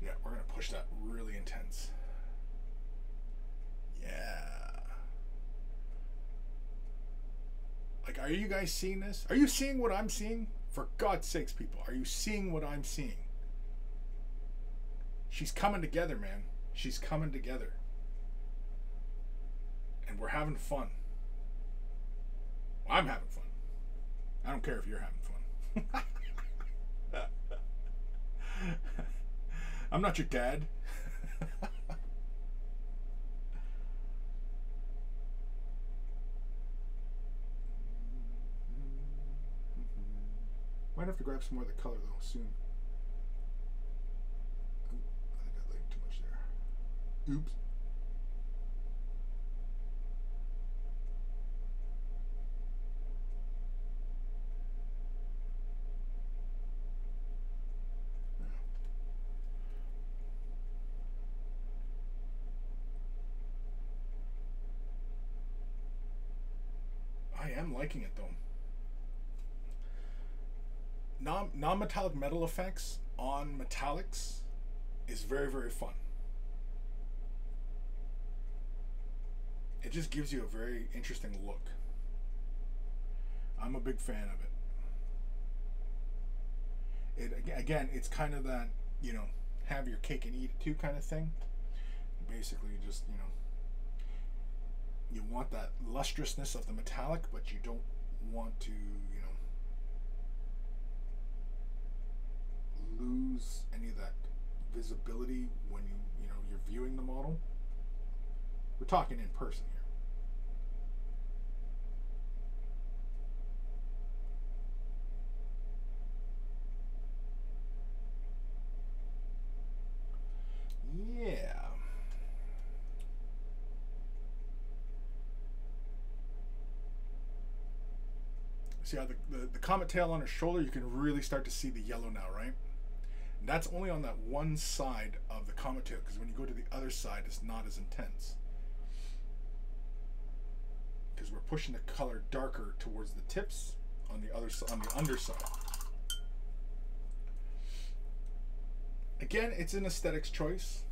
A: Yeah, we're going to push that really intense. Yeah. Like, are you guys seeing this? Are you seeing what I'm seeing? For God's sakes, people, are you seeing what I'm seeing? She's coming together, man. She's coming together. And we're having fun. Well, I'm having fun. I don't care if you're having fun. I'm not your dad. Might have to grab some more of the color though soon. Ooh, I think I laid too much there. Oops. I am liking it though. Non-metallic metal effects on metallics is very, very fun. It just gives you a very interesting look. I'm a big fan of it. Again, it's kind of that, have your cake and eat it too kind of thing. Basically, just, you want that lustrousness of the metallic, but you don't want to, lose any of that visibility when you're viewing the model. We're talking in person here. Yeah. See how the comet tail on her shoulder, you can really start to see the yellow now, right? And that's only on that one side of the comet tail, because when you go to the other side, it's not as intense. Because we're pushing the color darker towards the tips on the underside. Again, it's an aesthetics choice.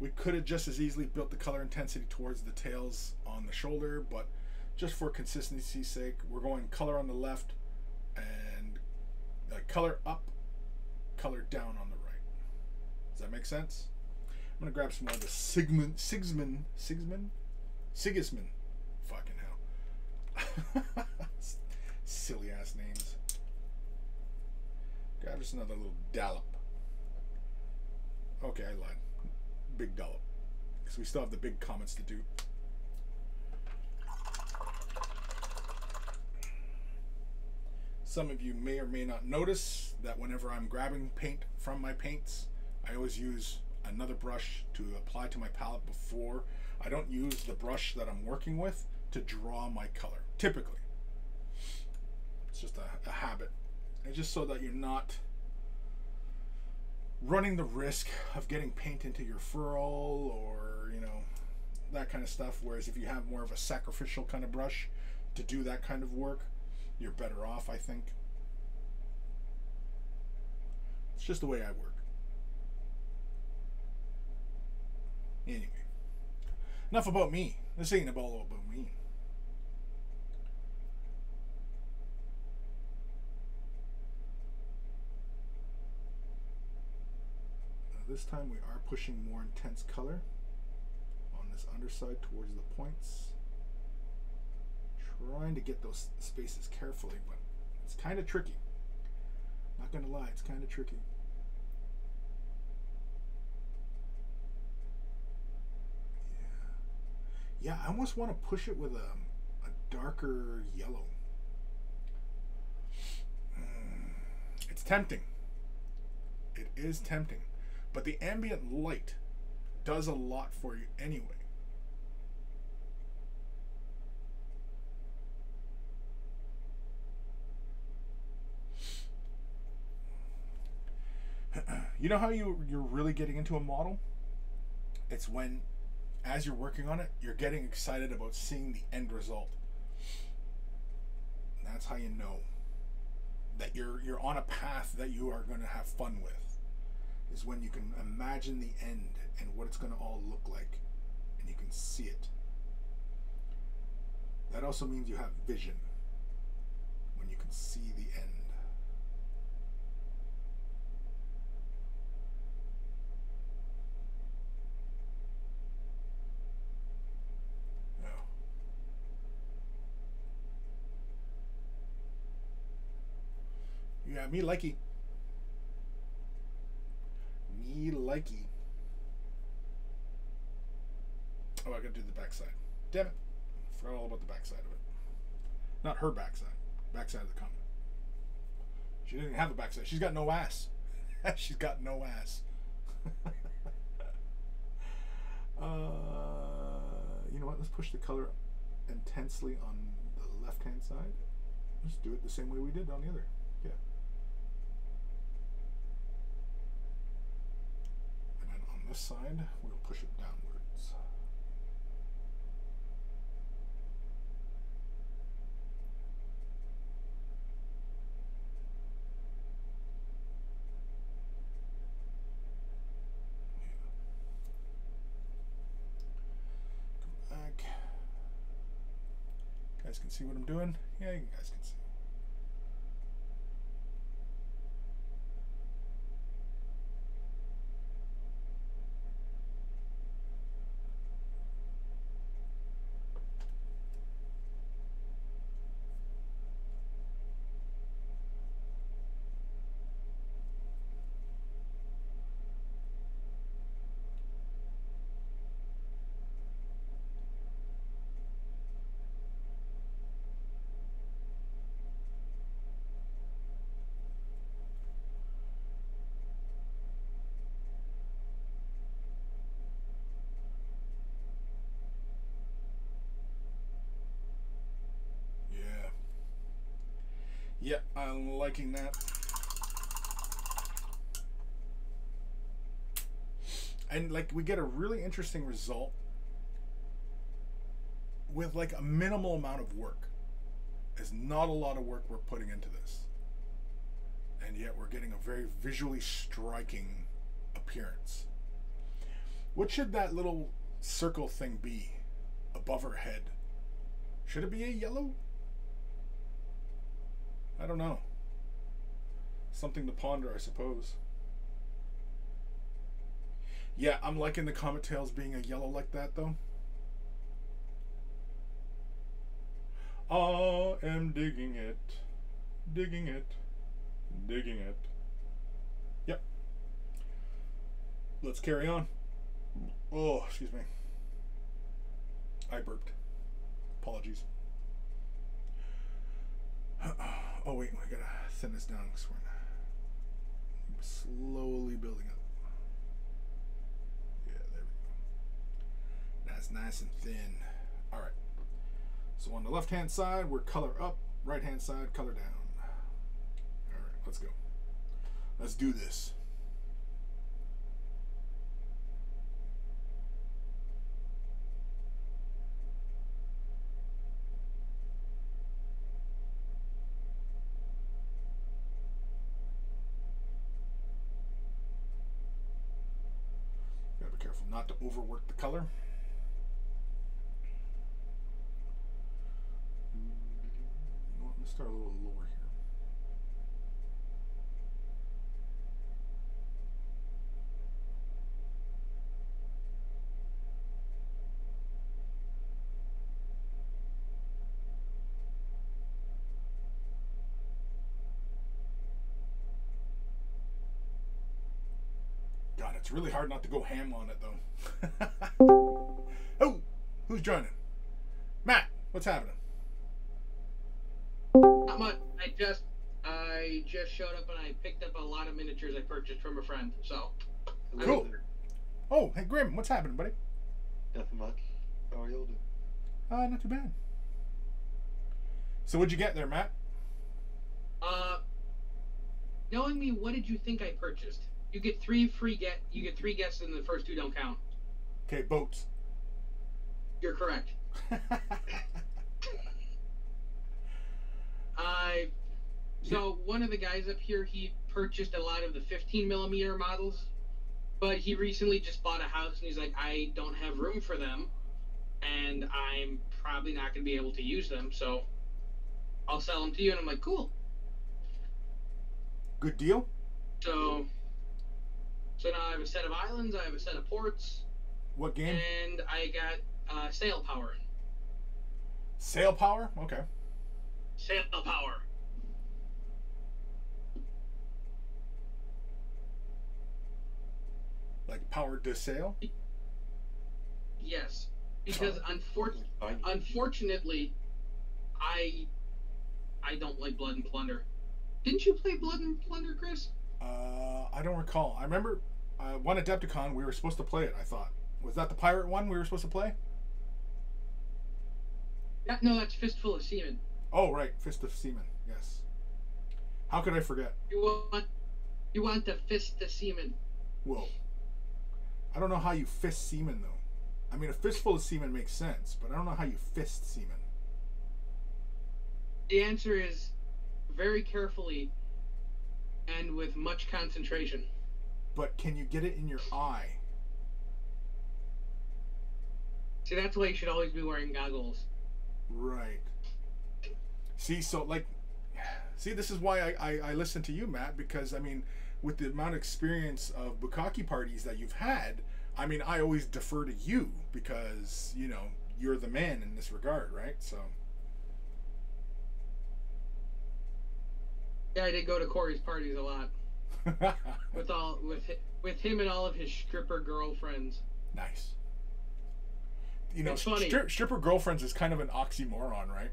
A: We could have just as easily built the color intensity towards the tails on the shoulder, but just for consistency's sake, we're going color on the left and color up, color down on the right. Does that make sense? I'm gonna grab some more of the Sigismund. Fucking hell. Silly ass names. Got just another little dollop. Okay, I lied. Big dollop. Because we still have the big comets to do. Some of you may or may not notice that whenever I'm grabbing paint from my paints, I always use another brush to apply to my palette before. I don't use the brush that I'm working with to draw my color, typically. It's just a habit. And just so that you're not running the risk of getting paint into your furrow or, you know, that kind of stuff. Whereas if you have more of a sacrificial kind of brush to do that kind of work, you're better off, I think. It's just the way I work. Anyway, enough about me. This ain't all about me. Now this time we are pushing more intense color on this underside towards the points. Trying to get those spaces carefully, but it's kind of tricky. Not gonna lie, it's kind of tricky. Yeah, I almost want to push it with a darker yellow. It's tempting. It is tempting, but the ambient light does a lot for you anyway. You know how you're really getting into a model? It's when, as you're working on it, you're getting excited about seeing the end result. And that's how you know that you're on a path that you are going to have fun with. Is when you can imagine the end and what it's going to all look like, and you can see it. That also means you have vision, when you can see the end. Yeah, me likey. Me likey. Oh, I gotta do the backside. Damn it. I forgot all about the backside of it. Not her backside. Backside of the comet. She doesn't have a backside. She's got no ass. She's got no ass. You know what? Let's push the color intensely on the left-hand side. Let's do it the same way we did on the other. Yeah. This side, we'll push it downwards. Come back. You guys can see what I'm doing? Yeah, you guys can see. Yeah, I'm liking that. And like we get a really interesting result with like a minimal amount of work. There's not a lot of work we're putting into this. And yet we're getting a very visually striking appearance. What should that little circle thing be above her head? Should it be a yellow? I don't know. Something to ponder, I suppose. Yeah, I'm liking the comet tails being a yellow like that, though. I am digging it, digging it, digging it. let's carry on. Oh, excuse me. I burped. Apologies. Oh wait, I gotta thin this down because we're slowly building up. Yeah, there we go. That's nice and thin. All right. So on the left-hand side, we're color up. Right-hand side, color down. All right, let's go. Let's do this. Gotta be careful not to overwork the color. Let's start a little lower here. God, it's really hard not to go ham on it, though. Oh, who's joining? Matt, what's happening?
D: Not much. I just showed up and I picked up a lot of miniatures I purchased from a friend. So
A: cool. Oh, hey Grim, what's happening, buddy?
E: Nothing much. How are you all doing?
A: Not too bad. So what'd you get there, Matt?
D: Knowing me, what did you think I purchased? You get three guesses and the first two don't count.
A: Okay, boats.
D: You're correct. So one of the guys up here, he purchased a lot of the 15mm models, but he recently just bought a house and he's like, I don't have room for them, and I'm probably not going to be able to use them, so I'll sell them to you. And I'm like, cool.
A: Good deal.
D: So now I have a set of islands, I have a set of ports.
A: What game?
D: And I got sail power.
A: Sail power? Okay.
D: Sail power.
A: Like power to sail?
D: Yes, because unfortunately, I don't like Blood and Plunder. Didn't you play Blood and Plunder, Chris?
A: I don't recall. I remember one Adepticon we were supposed to play it. I thought, was that the pirate one we were supposed to play?
D: No, that's Fistful of Seamen.
A: Oh right, Fist of Seamen. Yes. How could I forget?
D: You want to fist the seamen.
A: Whoa. I don't know how you fist semen though. I mean, a fistful of semen makes sense, but I don't know how you fist semen.
D: The answer is very carefully and with much concentration.
A: But can you get it in your eye?
D: See, that's why you should always be wearing goggles.
A: Right. See, so like, this is why I listen to you, Matt, because I mean, with the amount of experience of bukkake parties that you've had, I mean, I always defer to you because, you know, you're the man in this regard, right? So.
D: Yeah, I did go to Corey's parties a lot. with him and all of his stripper girlfriends.
A: Nice. You know,
D: funny.
A: Stripper girlfriends is kind of an oxymoron, right?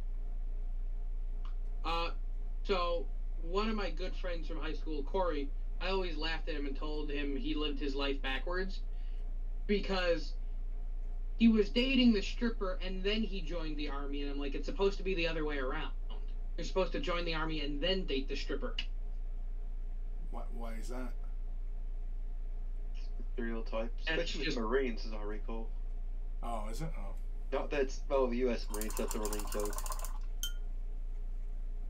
D: So one of my good friends from high school, Corey, I always laughed at him and told him he lived his life backwards because he was dating the stripper and then he joined the army, and I'm like, it's supposed to be the other way around. You're supposed to join the army and then date the stripper.
A: Why is that?
E: Stereotype, especially
D: just...
E: Marines, as I recall.
A: Oh, is it? Oh.
E: Not that's the U.S. Marines. That's a running joke.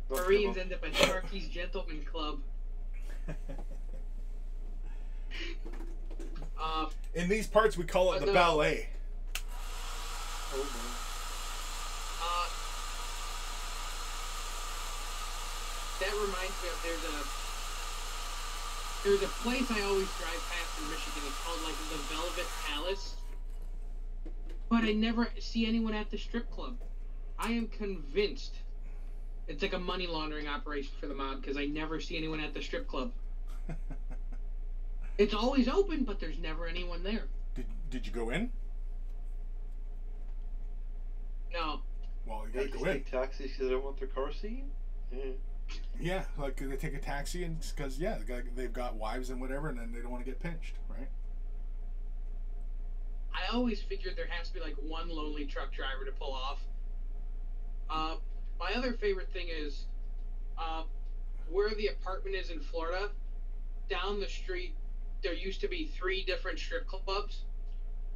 D: Marines end up at Sharky's Gentleman Club.
A: In these parts, we call it the ballet.
E: Oh no.
D: That reminds me of there's a place I always drive past in Michigan. It's called like the Velvet Palace, but I never see anyone at the strip club. I am convinced it's like a money laundering operation for the mob because I never see anyone at the strip club. It's always open, but there's never anyone there.
A: Did you go in?
D: No.
A: Well, you
E: They
A: gotta
E: just
A: go in.
E: take taxis because they don't want their car seen? Yeah.
A: Yeah, like they take a taxi and because they've got wives and whatever, and then they don't want to get pinched, right?
D: I always figured there has to be like one lonely truck driver to pull off. My other favorite thing is where the apartment is in Florida. Down the street, there used to be 3 different strip clubs.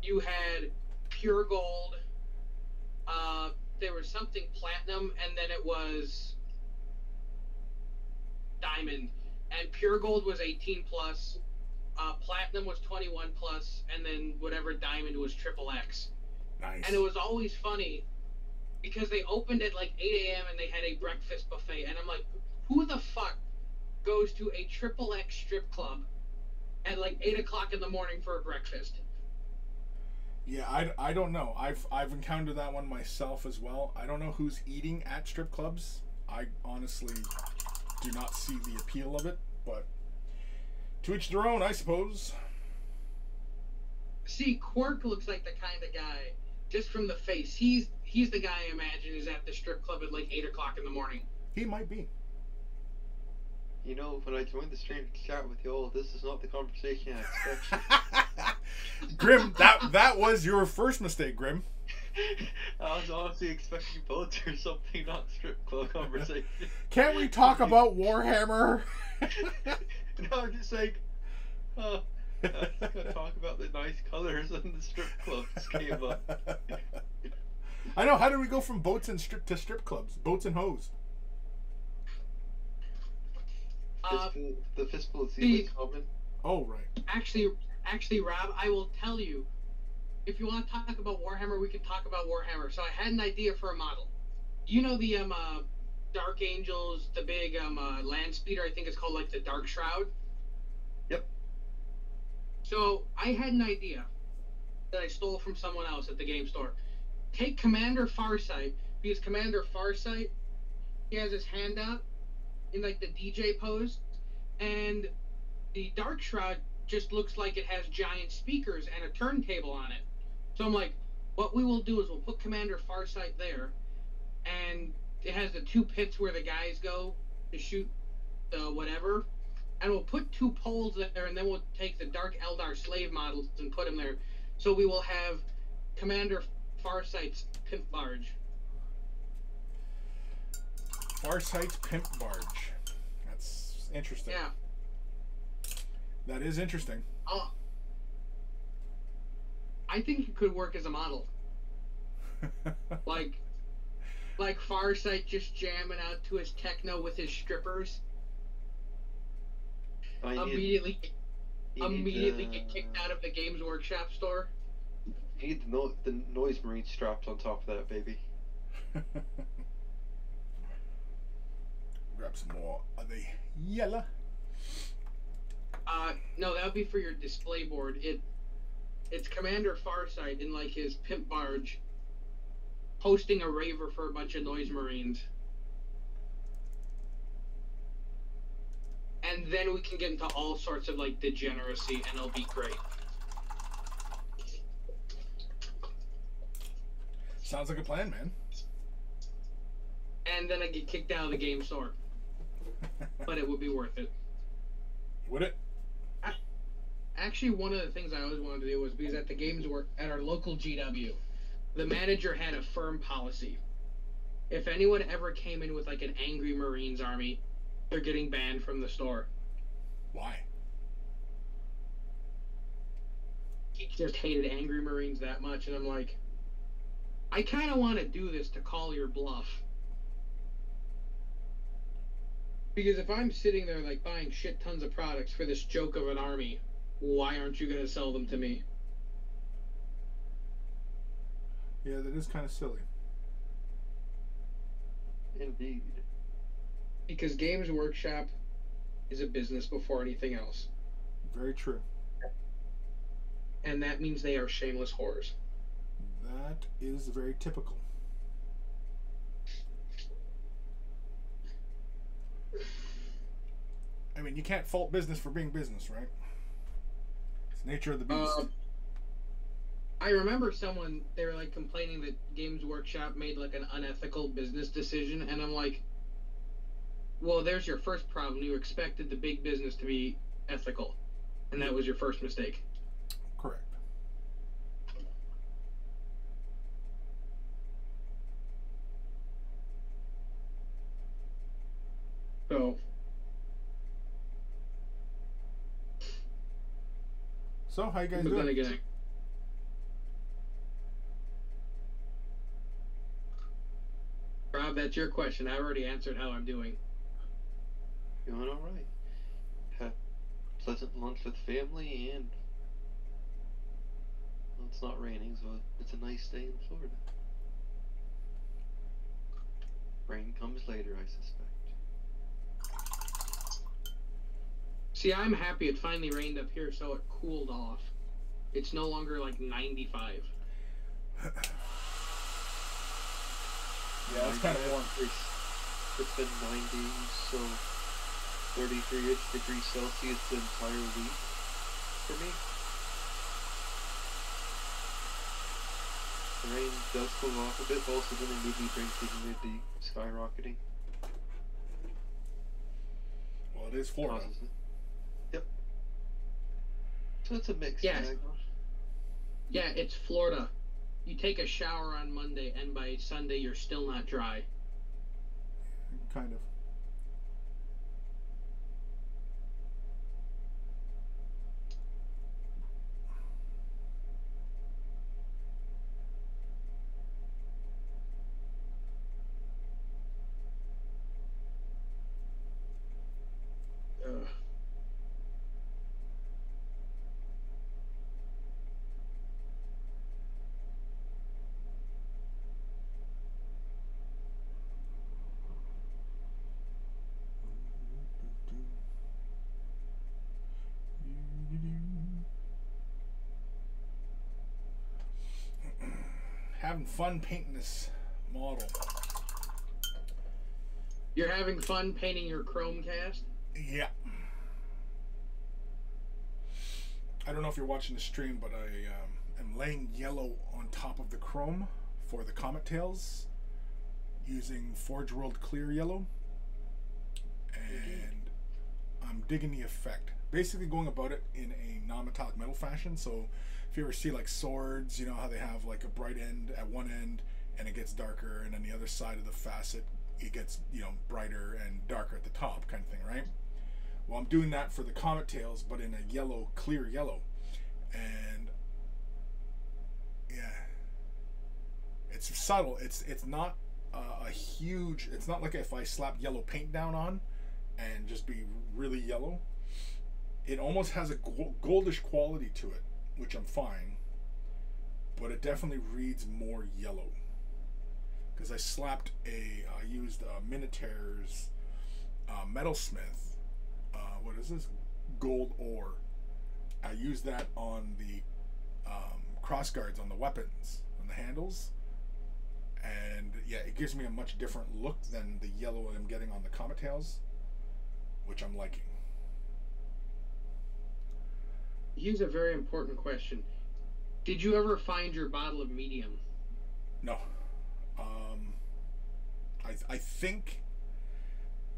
D: You had Pure Gold. There was something Platinum, and then it was Diamond. And Pure Gold was 18 plus. Platinum was 21 plus, and then whatever Diamond was XXX.
A: Nice.
D: And it was always funny because they opened at like 8 a.m. and they had a breakfast buffet, and I'm like, who the fuck goes to a XXX strip club at like 8 o'clock in the morning for a breakfast?
A: Yeah, I don't know. I've encountered that one myself as well. I don't know who's eating at strip clubs. I honestly do not see the appeal of it, but to each their own, I suppose.
D: See, Quark looks like the kind of guy, just from the face. He's the guy I imagine is at the strip club at like 8 o'clock in the morning.
A: He might be.
E: You know, when I joined the stream to chat with you all, this is not the conversation I expected.
A: Grim, that was your first mistake, Grim.
E: I was honestly expecting boats or something, not strip club conversation.
A: Can't we talk about Warhammer?
E: No, I'm just like, I was gonna talk about the nice colors and the strip clubs came up.
A: I know. How did we go from boats and strip clubs? Boats and hoes.
E: The fistful of sea is common.
A: Oh, right.
D: Actually, Rob, I will tell you. If you want to talk about Warhammer, we can talk about Warhammer. So I had an idea for a model. You know the Dark Angels, the big land speeder. I think it's called like the Dark Shroud.
E: Yep.
D: So I had an idea that I stole from someone else at the game store. Take Commander Farsight, because Commander Farsight, he has his hand out in like the DJ pose, and the Dark Shroud just looks like it has giant speakers and a turntable on it. So I'm like, what we will do is we'll put Commander Farsight there, and it has the 2 pits where the guys go to shoot the whatever, and we'll put 2 poles there, and then we'll take the Dark Eldar slave models and put them there. So we will have Commander Farsight's pimp barge.
A: Farsight's pimp barge. That's interesting.
D: Yeah.
A: That is interesting.
D: I think it could work as a model. like Farsight just jamming out to his techno with his strippers. Immediately get kicked out of the Games Workshop store.
E: You need the noise marine strapped on top of that, baby.
A: Grab some more of the yellow.
D: No, that would be for your display board. It's Commander Farsight in like his pimp barge, hosting a raver for a bunch of noise marines. And then we can get into all sorts of like degeneracy, and it'll be great.
A: Sounds like a plan, man.
D: And then I get kicked out of the game store. But it would be worth it.
A: Would it?
D: Actually, one of the things I always wanted to do was because at the games work at our local GW, the manager had a firm policy. If anyone ever came in with like an angry Marines army, they're getting banned from the store.
A: Why?
D: He just hated angry Marines that much, and I'm like, I kind of want to do this to call your bluff. Because if I'm sitting there like buying shit tons of products for this joke of an army, why aren't you going to sell them to me?
A: Yeah, that is kind of silly.
E: Indeed.
D: Because Games Workshop is a business before anything else.
A: Very true.
D: And that means they are shameless whores.
A: That is very typical. I mean, you can't fault business for being business, right? It's nature of the beast.
D: I remember they were like complaining that Games Workshop made like an unethical business decision, and I'm like, well, there's your first problem. You expected the big business to be ethical, and that was your first mistake.
A: Correct. So how you guys doing?
D: Rob, that's your question. I already answered how I'm doing.
E: Doing all right. Had pleasant lunch with family, and well, it's not raining, so it's a nice day in Florida. Rain comes later, I suspect.
D: See, I'm happy it finally rained up here, so it cooled off. It's no longer like 95.
A: Yeah, it's kind of warm.
E: It's been 90, so 33 degrees Celsius the entire week for me. The rain does cool off a bit, but also then immediately brings the humidity skyrocketing.
A: Well, it is Florida.
E: Yep. So it's a mix.
D: Yes. Yeah, it's Florida. You take a shower on Monday, and by Sunday you're still not dry.
A: Kind of. Having fun painting this model.
D: You're having fun painting your Chromecast?
A: Yeah. I don't know if you're watching the stream, but I am laying yellow on top of the chrome for the comet tails using Forge World Clear Yellow. And I'm digging the effect. Basically going about it in a non-metallic metal fashion. So if you ever see like swords, you know how they have like a bright end at one end and it gets darker, and on the other side of the facet it gets, you know, brighter and darker at the top, kind of thing, right? Well, I'm doing that for the comet tails, but in a yellow, clear yellow. And yeah, it's subtle. It's not a huge, it's not like if I slap yellow paint down on and just be really yellow. It almost has a goldish quality to it, which I'm fine, but it definitely reads more yellow. Because I used Minotaur's Metalsmith, what is this? Gold ore. I used that on the crossguards on the weapons, on the handles. And yeah, it gives me a much different look than the yellow I'm getting on the comet tails, which I'm liking.
D: Here's a very important question. Did you ever find your bottle of medium?
A: No. I think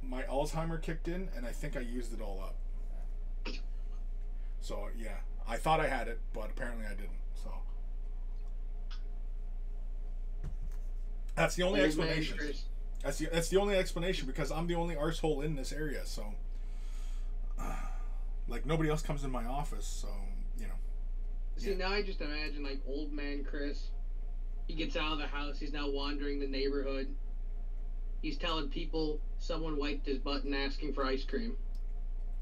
A: my Alzheimer kicked in, and I think I used it all up. So yeah, I thought I had it, but apparently I didn't. So that's the only explanation. That's the only explanation, because I'm the only arsehole in this area. So like nobody else comes in my office, so you know.
D: See,
A: yeah.
D: now I just imagine like old man Chris. He gets out of the house. He's now wandering the neighborhood. He's telling people someone wiped his butt and asking for ice cream.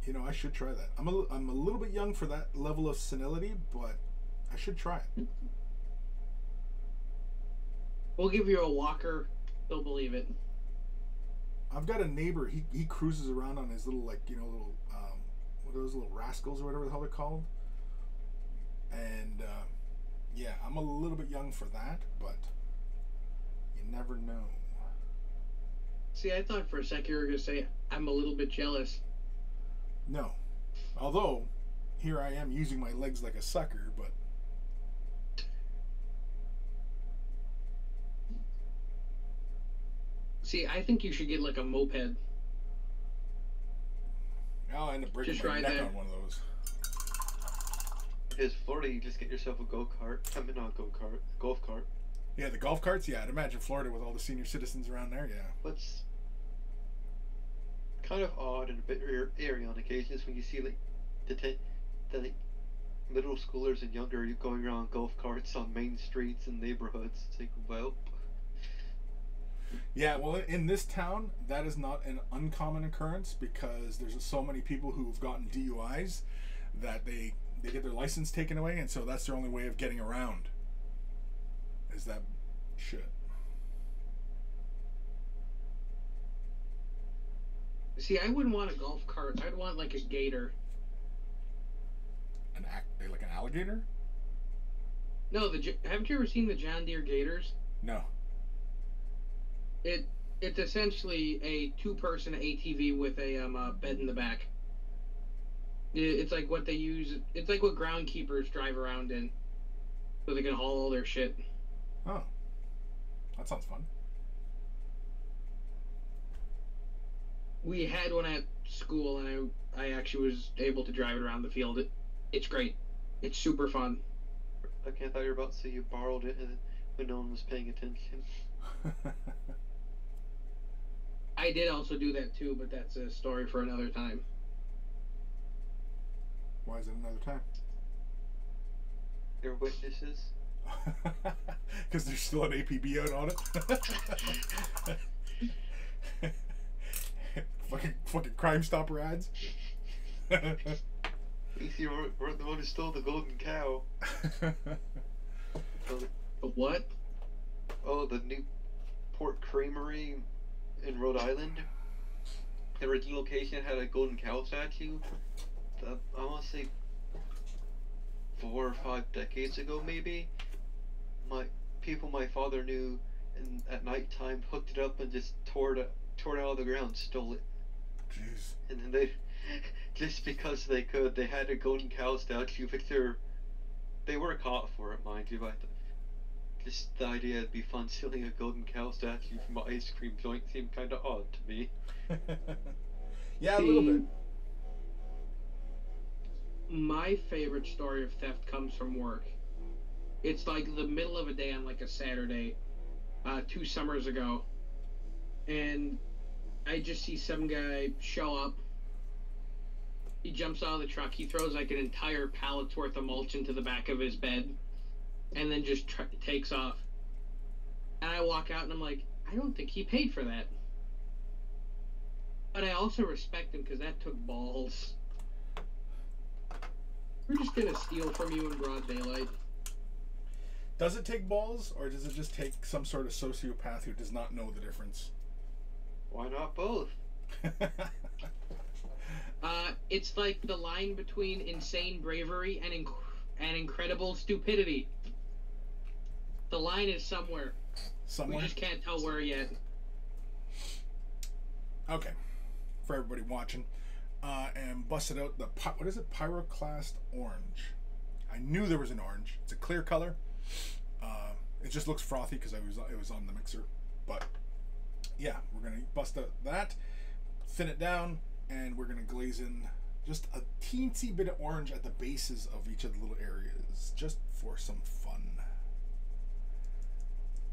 A: You know, I should try that. I'm a little bit young for that level of senility, but I should try it.
D: We'll give you a walker. They'll believe it.
A: I've got a neighbor. He cruises around on his little, like, you know, little what are those little rascals or whatever the hell they're called. And yeah, I'm a little bit young for that, but you never know.
D: See, I thought for a second you were going to say, I'm a little bit jealous.
A: No. Although, here I am using my legs like a sucker, but
D: See, I think you should get like a moped.
A: I'll end up breaking
D: Just
A: my
D: ride
A: neck
D: that.
A: on one of those.
E: Is Florida, you just get yourself a go-kart. I mean, not go-kart, golf cart.
A: Yeah, the golf carts. Yeah, I'd imagine Florida with all the senior citizens around there. Yeah.
E: What's kind of odd and a bit eerie on occasions when you see like the like, middle schoolers and younger going around golf carts on main streets and neighborhoods. It's like, well,
A: Yeah, well, in this town, that is not an uncommon occurrence because there's so many people who've gotten DUIs that they get their license taken away, and so that's their only way of getting around. Is that shit?
D: See, I wouldn't want a golf cart. I'd want like a gator.
A: Like an alligator?
D: No, haven't you ever seen the John Deere Gators?
A: No.
D: It's essentially a two-person ATV with a bed in the back. It's like what they use. It's like what groundkeepers drive around in, so they can haul all their shit.
A: Oh, that sounds fun.
D: We had one at school, and I actually was able to drive it around the field. It's great. It's super fun.
E: okay, I thought you were about to say you borrowed it and when no one was paying attention.
D: I did also do that too, but that's a story for another time.
A: Why is it another time?
E: They're witnesses.
A: Because there's still an APB out on it. fucking Crime Stopper ads.
E: You see, we're the one who stole the golden cow.
D: But what?
E: Oh, the new Port Creamery in Rhode Island. The original location had a golden cow statue. I want to say 4 or 5 decades ago, maybe. My father knew, and at night time hooked it up and just tore it out of the ground, stole it.
A: Jeez.
E: And then they, just because they could, they had a golden cow statue, but they were caught for it, mind you. But just the idea it'd be fun stealing a golden cow statue from an ice cream joint seemed kind of odd to me.
A: Yeah, a little bit.
D: My favorite story of theft comes from work. It's like the middle of a day on like a Saturday, 2 summers ago, and I just see some guy show up. He jumps out of the truck. He throws like an entire pallet's worth of mulch into the back of his bed, and then just takes off. And I walk out and I'm like, I don't think he paid for that. But I also respect him because that took balls. We're just gonna steal from you in broad daylight.
A: Does it take balls, or does it just take some sort of sociopath who does not know the difference?
E: Why not both?
D: It's like the line between insane bravery and incredible stupidity. The line is somewhere.
A: Somewhere?
D: We just can't tell where yet.
A: Okay. For everybody watching. And busted out the, what is it? Pyroclast Orange. I knew there was an orange. It's a clear color. It just looks frothy because it was on the mixer. But yeah, we're going to bust out that, thin it down, and we're going to glaze in just a teensy bit of orange at the bases of each of the little areas, just for some fun.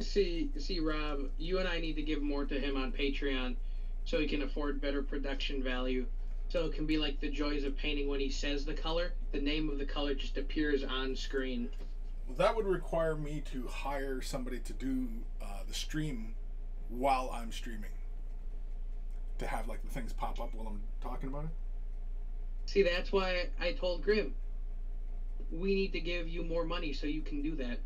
D: See, Rob, you and I need to give more to him on Patreon so he can afford better production value. So it can be like the joys of painting. When he says the color, the name of the color just appears on screen.
A: Well, that would require me to hire somebody to do the stream while I'm streaming. To have like the things pop up while I'm talking about it.
D: See, that's why I told Grim, we need to give you more money so you can do that.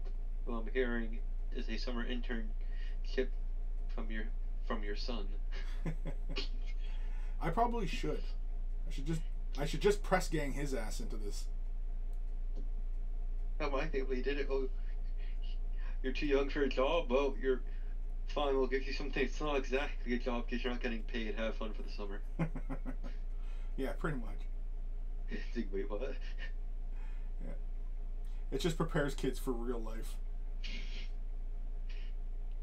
E: Well, I'm hearing is a summer internship from your son.
A: I probably should. I should just press gang his ass into this.
E: How my family did it. Oh, you're too young for a job. Well, you're fine. We'll give you something. It's not exactly a job because you're not getting paid. Have fun for the summer.
A: Yeah, pretty much.
E: Wait, what?
A: It just prepares kids for real life.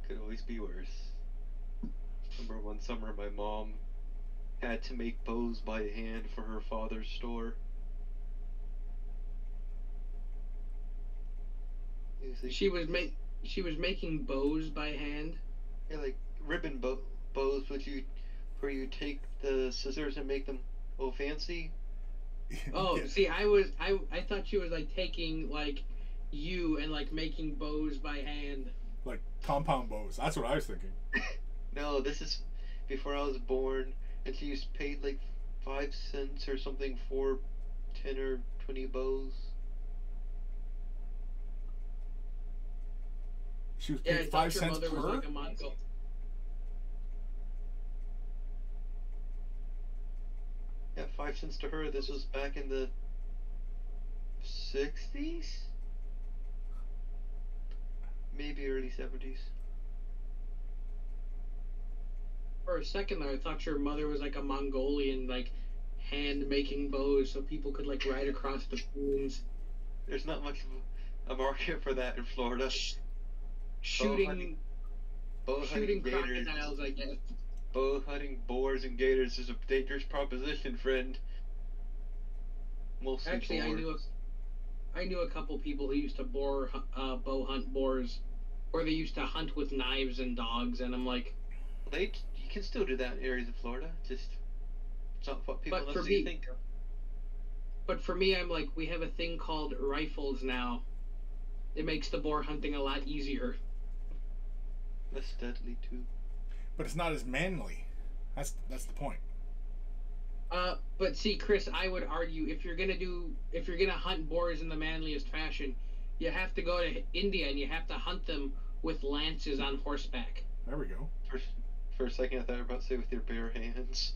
E: Could always be worse. Remember one summer my mom had to make bows by hand for her father's store.
D: She was making bows by hand.
E: Yeah, like ribbon bows, where you take the scissors and make them fancy.
D: Oh,
A: Yeah.
D: see, I thought she was like taking like you and like making bows by hand.
A: Like compound bows. That's what I was thinking.
E: No, this is before I was born, and she used paid like 5 cents or something for 10 or 20 bows.
A: She was
D: Yeah, I
A: paid
D: thought
A: 5
D: your
A: cents
D: mother was
A: per.
D: like a Mongol.
E: Yeah, 5 cents to her. This was back in the 60s? Maybe early 70s.
D: For a second there, I thought your mother was like a Mongolian, like hand making bows so people could like ride across the plains.
E: There's not much of a market for that in Florida.
D: Shooting
E: Bow hunting gators.
D: crocodiles, I guess.
E: Bow hunting boars and gators is a dangerous proposition, friend. Mostly
D: Actually,
E: boar.
D: I knew a couple people who used to bow hunt boars, or they used to hunt with knives and dogs, and I'm like,
E: You can still do that in areas of Florida. Just it's not what people
D: But for
E: necessarily
D: me-
E: think of.
D: but for me, I'm like, we have a thing called rifles now. It makes the boar hunting a lot easier.
E: Less deadly too.
A: But it's not as manly. That's the point.
D: But see, Chris, I would argue if you're gonna hunt boars in the manliest fashion, you have to go to India and you have to hunt them with lances on horseback.
A: There we go.
E: For a second, I thought you were about to say with your bare hands.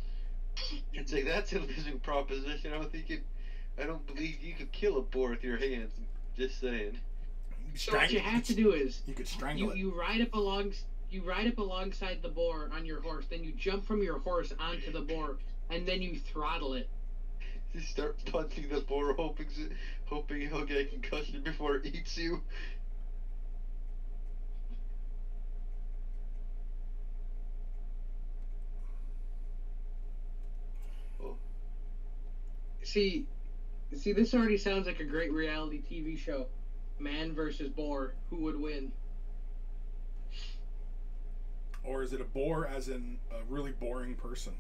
E: It's like that's a losing proposition. I don't believe you could kill a boar with your hands. Just saying.
D: So what you have to do is
A: You could strangle it.
D: you ride up alongside the boar on your horse, then you jump from your horse onto the boar, and then you throttle it.
E: You start punching the boar, hoping he'll get a concussion before it eats you. Oh,
D: See, this already sounds like a great reality TV show. Man versus boar, who would win?
A: Or is it a bore as in a really boring person?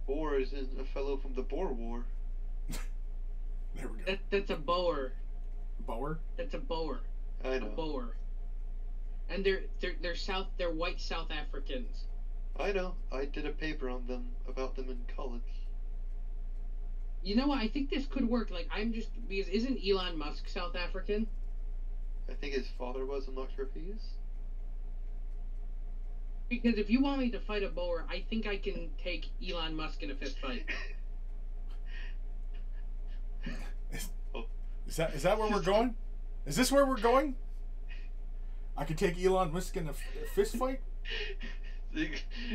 E: boar is a fellow from the Boer War.
A: There we go.
D: That's a boer.
A: Bower?
D: That's a boer.
E: I
D: A
E: know.
D: boer. And they're white South Africans.
E: I know. I did a paper on them about them in college.
D: You know what? I think this could work. Like, because isn't Elon Musk South African?
E: I think his father was. I'm not sure if he is.
D: Because if you want me to fight a boer, I think I can take Elon Musk in a fist fight.
A: Is that where we're going? Is this where we're going? I could take Elon Musk in a fist fight?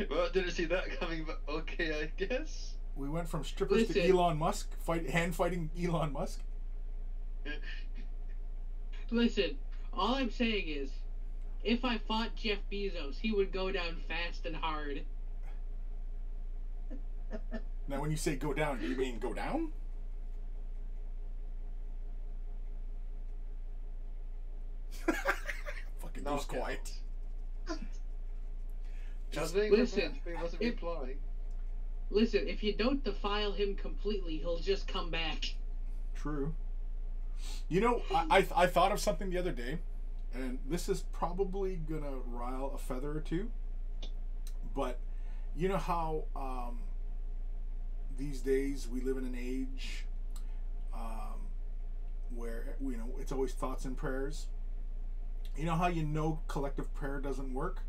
E: Well, didn't see that coming, but okay, I guess.
A: We went from strippers to
D: Listen.
A: Elon Musk, hand fighting Elon Musk.
D: Listen, all I'm saying is, if I fought Jeff Bezos, he would go down fast and hard.
A: Now, when you say go down, do you mean go down? Fucking goes
E: Knockout.
A: quiet.
D: Listen,
E: He wasn't
D: if-
E: replying.
D: Listen, if you don't defile him completely, he'll just come back.
A: True. You know, I thought of something the other day, and this is probably gonna rile a feather or two, but you know how these days we live in an age where it's always thoughts and prayers. You know how collective prayer doesn't work?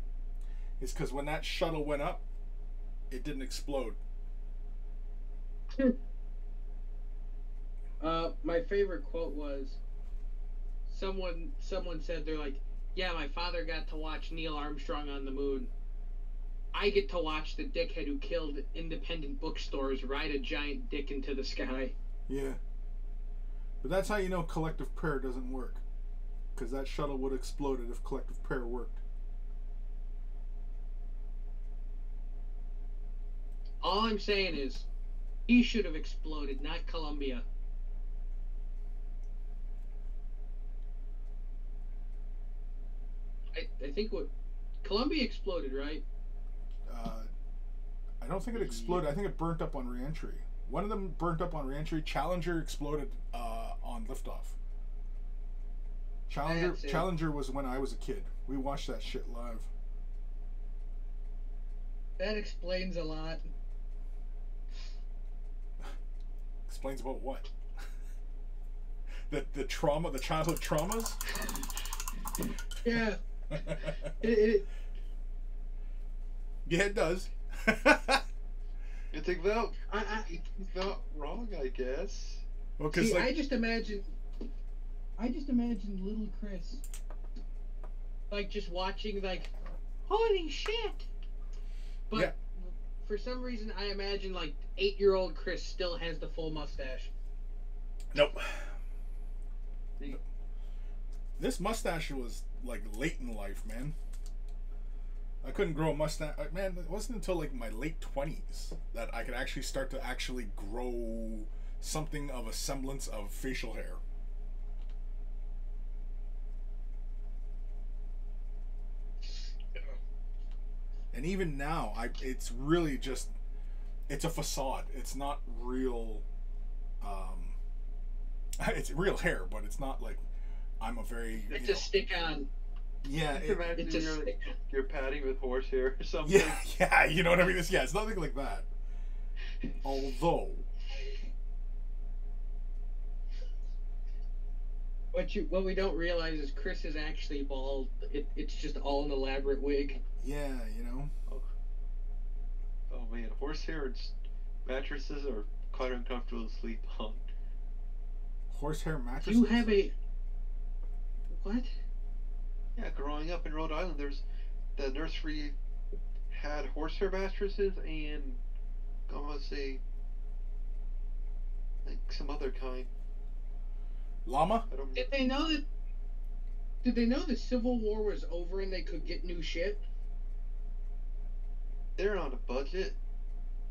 A: It's because when that shuttle went up, it didn't explode.
D: My favorite quote was, someone said, they're like, yeah, my father got to watch Neil Armstrong on the moon. I get to watch the dickhead who killed independent bookstores ride a giant dick into the sky.
A: Yeah. But that's how you know collective prayer doesn't work. Because that shuttle would have exploded if collective prayer worked.
D: All I'm saying is, he should have exploded, not Columbia. I think what Columbia exploded, right?
A: I don't think it exploded. I think it burnt up on reentry. One of them burnt up on reentry. Challenger exploded on liftoff. Challenger was when I was a kid. We watched that shit live.
D: That explains a lot.
A: Explains about what? the trauma, the childhood traumas?
D: Yeah.
A: Yeah, it does.
E: It's about, it's not wrong, I guess.
A: Well, cause
D: See,
A: like,
D: I just imagine little Chris, like just watching, like, holy shit. But
A: yeah.
D: For some reason, I imagine like 8-year-old Chris still has the full mustache.
A: Nope. This mustache was like late in life, man. I couldn't grow a mustache. Man, it wasn't until like my late 20s that I could actually start to actually grow something of a semblance of facial hair. And even now, it's really just, it's a facade. It's not real, it's real hair, but it's not like I'm a very,
D: It's a stick-on.
A: Yeah,
E: Imagine you're patting with horsehair or something.
A: Yeah, you know what I mean? It's nothing like that. Although,
D: what we don't realize is Chris is actually bald. It's just all an elaborate wig.
A: yeah, you know.
E: Oh man, horsehair and mattresses are quite uncomfortable to sleep on.
A: Horsehair mattresses?
D: You have a... What?
E: Yeah, growing up in Rhode Island, there's the nursery had horsehair mattresses and I want to say like some other kind.
A: Llama?
E: I don't.
D: Did they know that? Did they know the Civil War was over and they could get new shit?
E: They're on a budget,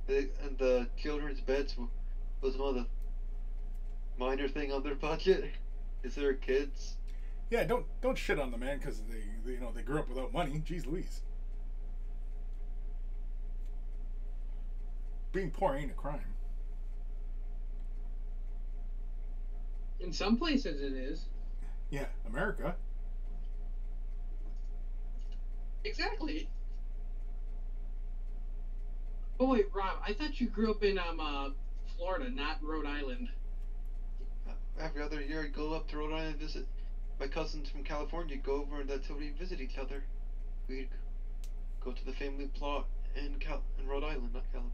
E: and the children's beds was one of the minor thing on their budget. Is there kids?
A: Yeah, don't shit on the man because they grew up without money. Jeez Louise. Being poor ain't a crime.
D: In some places it is.
A: Yeah, America.
D: Exactly. Oh wait, Rob, I thought you grew up in Florida, not Rhode Island.
E: Every other year, I'd go up to Rhode Island and visit my cousins from California. Go over, and that's how we'd visit each other. We'd go to the family plot in Rhode Island, not California.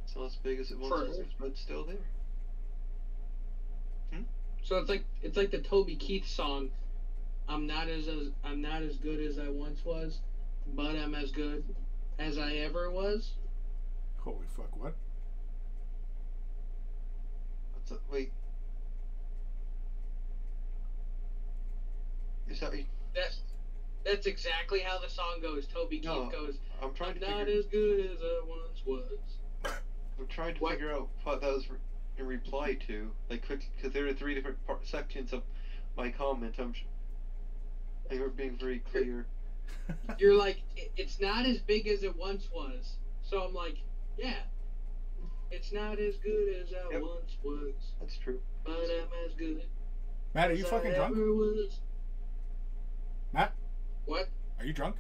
E: It's not as big as it once was, but it's still there.
D: So it's like the Toby Keith song. I'm not as good as I once was, but I'm as good as I ever was.
A: Holy fuck! What?
E: Wait. Is that?
D: That's exactly how the song goes. Toby Keith goes.
E: I'm trying to
D: not
E: figure.
D: as good as I once was.
E: I'm trying to figure out what that was in reply to. Like, because there are 3 different sections of my comment. I were being very clear.
D: You're like, it's not as big as it once was. So I'm like, yeah, it's not as good as I once was.
E: That's true.
D: But I'm as good.
A: Matt, are you fucking drunk?
D: Was.
A: Matt?
D: What?
A: Are you drunk?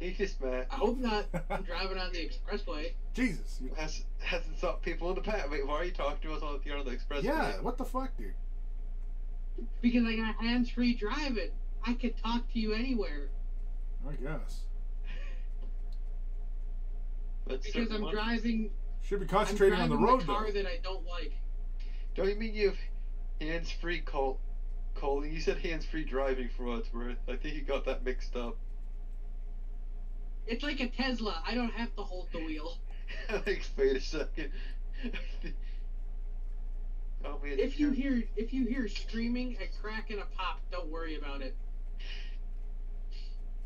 E: He's just mad.
D: I hope not. I'm driving on the expressway.
A: Jesus.
E: Hasn't stopped people in the past. Wait, why are you talking to us on the expressway?
A: Yeah, what the fuck, dude?
D: Because I got hands-free driving. I could talk to you anywhere.
A: I guess.
D: Because I'm driving.
A: Should be concentrating on the road,
D: a car
A: though.
D: that I don't like.
E: Don't you mean you have hands-free calling? You said hands-free driving for what it's worth. I think you got that mixed up.
D: It's like a Tesla. I don't have to hold the wheel.
E: Like, wait a second. Oh man,
D: If you hear screaming, a crack, and a pop, don't worry about it.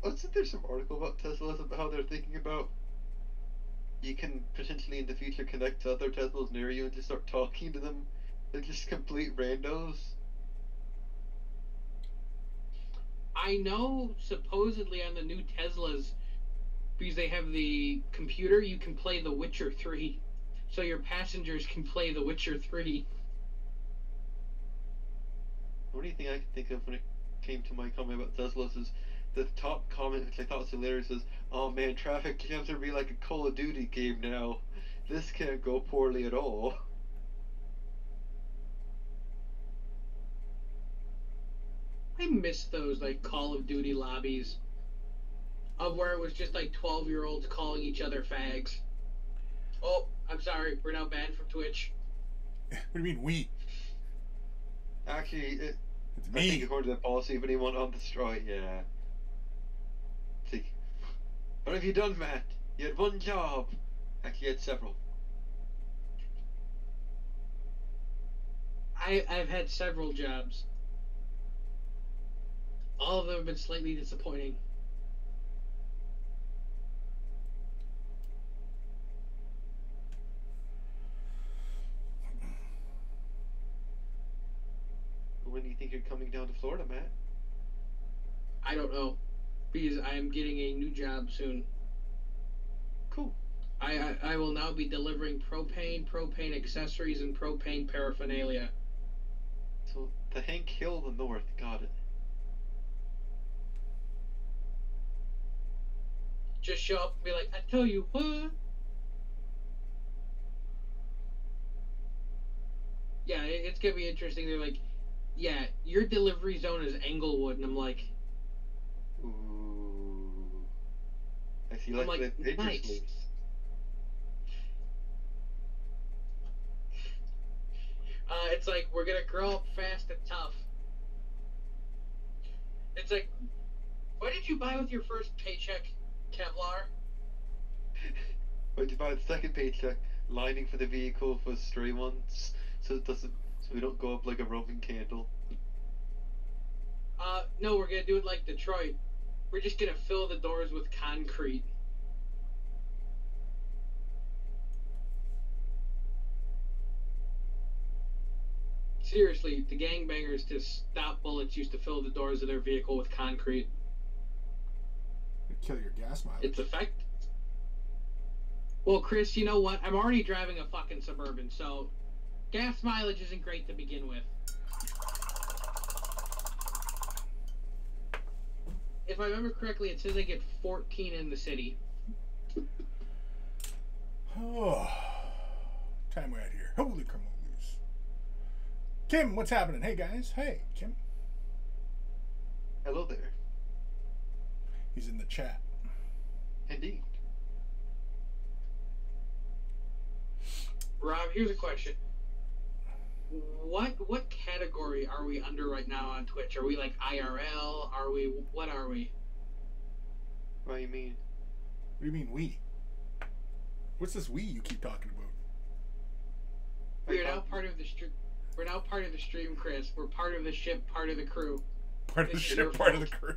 E: Wasn't there some article about Teslas about how they're thinking about you can potentially in the future connect to other Teslas near you and just start talking to them? They're just complete randos.
D: I know supposedly on the new Teslas, because they have the computer, you can play The Witcher 3. So your passengers can play The Witcher 3.
E: The only thing I can think of when it came to my comment about Teslas is the top comment, which I thought was hilarious, is, "Oh man, traffic jams are be like a Call of Duty game now. This can't go poorly at all."
D: I miss those like Call of Duty lobbies of where it was just like 12-year-olds calling each other fags. Oh, I'm sorry, we're now banned from Twitch.
A: What do you mean we?
E: Actually,
A: It's
E: I think
A: me.
E: according to the policy, if anyone on the strike, yeah. See, what have you done, Matt? You had one job. Actually, you had several.
D: I've had several jobs. All of them have been slightly disappointing.
E: When do you think you're coming down to Florida, Matt?
D: I don't know, because I am getting a new job soon.
E: Cool.
D: I will now be delivering propane accessories, and propane paraphernalia.
E: So, the Hank Hill, the North, got it.
D: Just show up and be like, I tell you what. Yeah, it's gonna be interesting. They're like, yeah, your delivery zone is Englewood, and I'm like,
E: Ooh. I see,
D: I'm
E: like,
D: like,
E: the
D: nice. It's like, we're gonna grow up fast and tough. It's like, what did you buy with your first paycheck, Kevlar?
E: When you buy the second paycheck, lining for the vehicle for stray ones, so we don't go up like a Roman candle.
D: No, we're gonna do it like Detroit. We're just gonna fill the doors with concrete. Seriously, the gangbangers to stop bullets used to fill the doors of their vehicle with concrete.
A: It'd kill your gas mileage.
D: It's effective. Well, Chris, you know what? I'm already driving a fucking Suburban, so gas mileage isn't great to begin with. If I remember correctly, it says I get 14 in the city.
A: Oh, time we're out here. Holy camolies. Kim, what's happening? Hey, guys. Hey, Kim.
E: Hello there.
A: He's in the chat.
E: Indeed.
D: Rob, here's a question. What category are we under right now on Twitch? Are we like IRL? What are we?
E: What do you mean?
A: What do you mean we? What's this we you keep talking about?
D: We're now part of the stream. We're now part of the stream, Chris. We're part of the ship, part of the crew.
A: Part of the
D: It's
A: ship,
D: your
A: part of the
D: fault.
A: crew.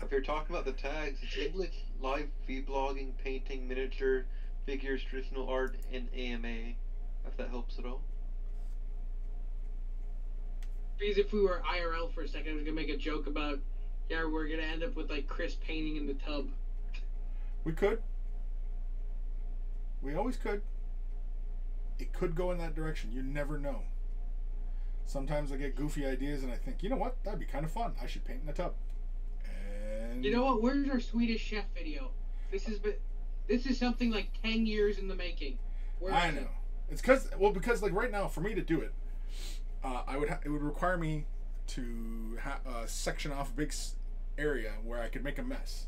E: If you're talking about the tags, it's English, live vlogging, painting, miniature, figures, traditional art, and AMA. If that helps at all.
D: Because if we were IRL for a second, I was gonna make a joke about, yeah, we're gonna end up with like Chris painting in the tub.
A: We could. We always could. It could go in that direction. You never know. Sometimes I get goofy ideas and I think, you know what? That'd be kind of fun. I should paint in the tub. And
D: You know what? Where's our Swedish Chef video? This is something like 10 years in the making. Where
A: I
D: is
A: know.
D: it?
A: It's because like right now, for me to do it, it would require me to section off a big area where I could make a mess.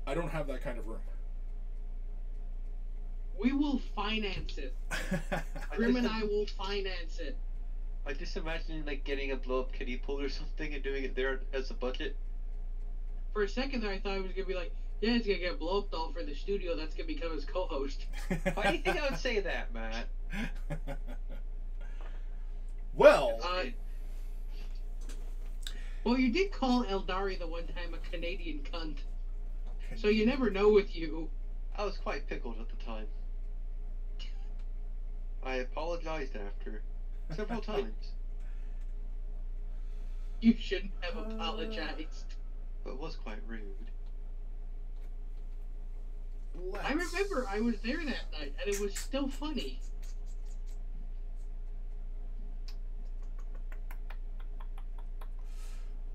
A: I don't have that kind of room.
D: We will finance it. Grim and I will finance it.
E: I just imagine like getting a blow-up kiddie pool or something and doing it there as a budget.
D: For a second there, I thought it was gonna be like, Yeah, he's gonna get blow up doll for the studio. That's gonna become his co-host.
E: Why do you think I would say that, Matt?
A: Well,
D: Well, you did call Eldari the one time a Canadian cunt. So you never know with you.
E: I was quite pickled at the time. I apologized after several times,
D: You shouldn't have apologized.
E: but it was quite rude.
D: I remember I was there that night, and it was still funny.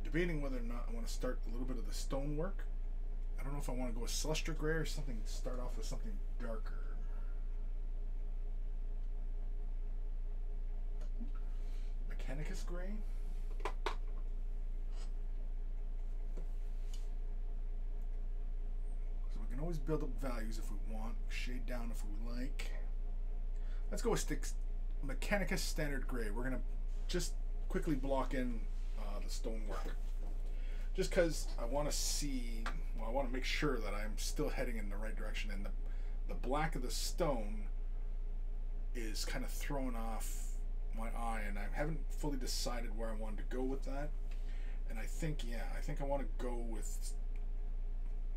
A: Debating whether or not I want to start a little bit of the stonework. I don't know if I want to go with Celestra Gray or something. Start off with something darker. Mechanicus Gray. So we can always build up values if we want. Shade down if we like. Let's go with Mechanicus Standard Gray. We're gonna just quickly block in the stonework. Just because I want to see, well, I want to make sure that I'm still heading in the right direction, and the black of the stone is kind of thrown off my eye, and I haven't fully decided where I wanted to go with that. And I think, yeah, I think I want to go with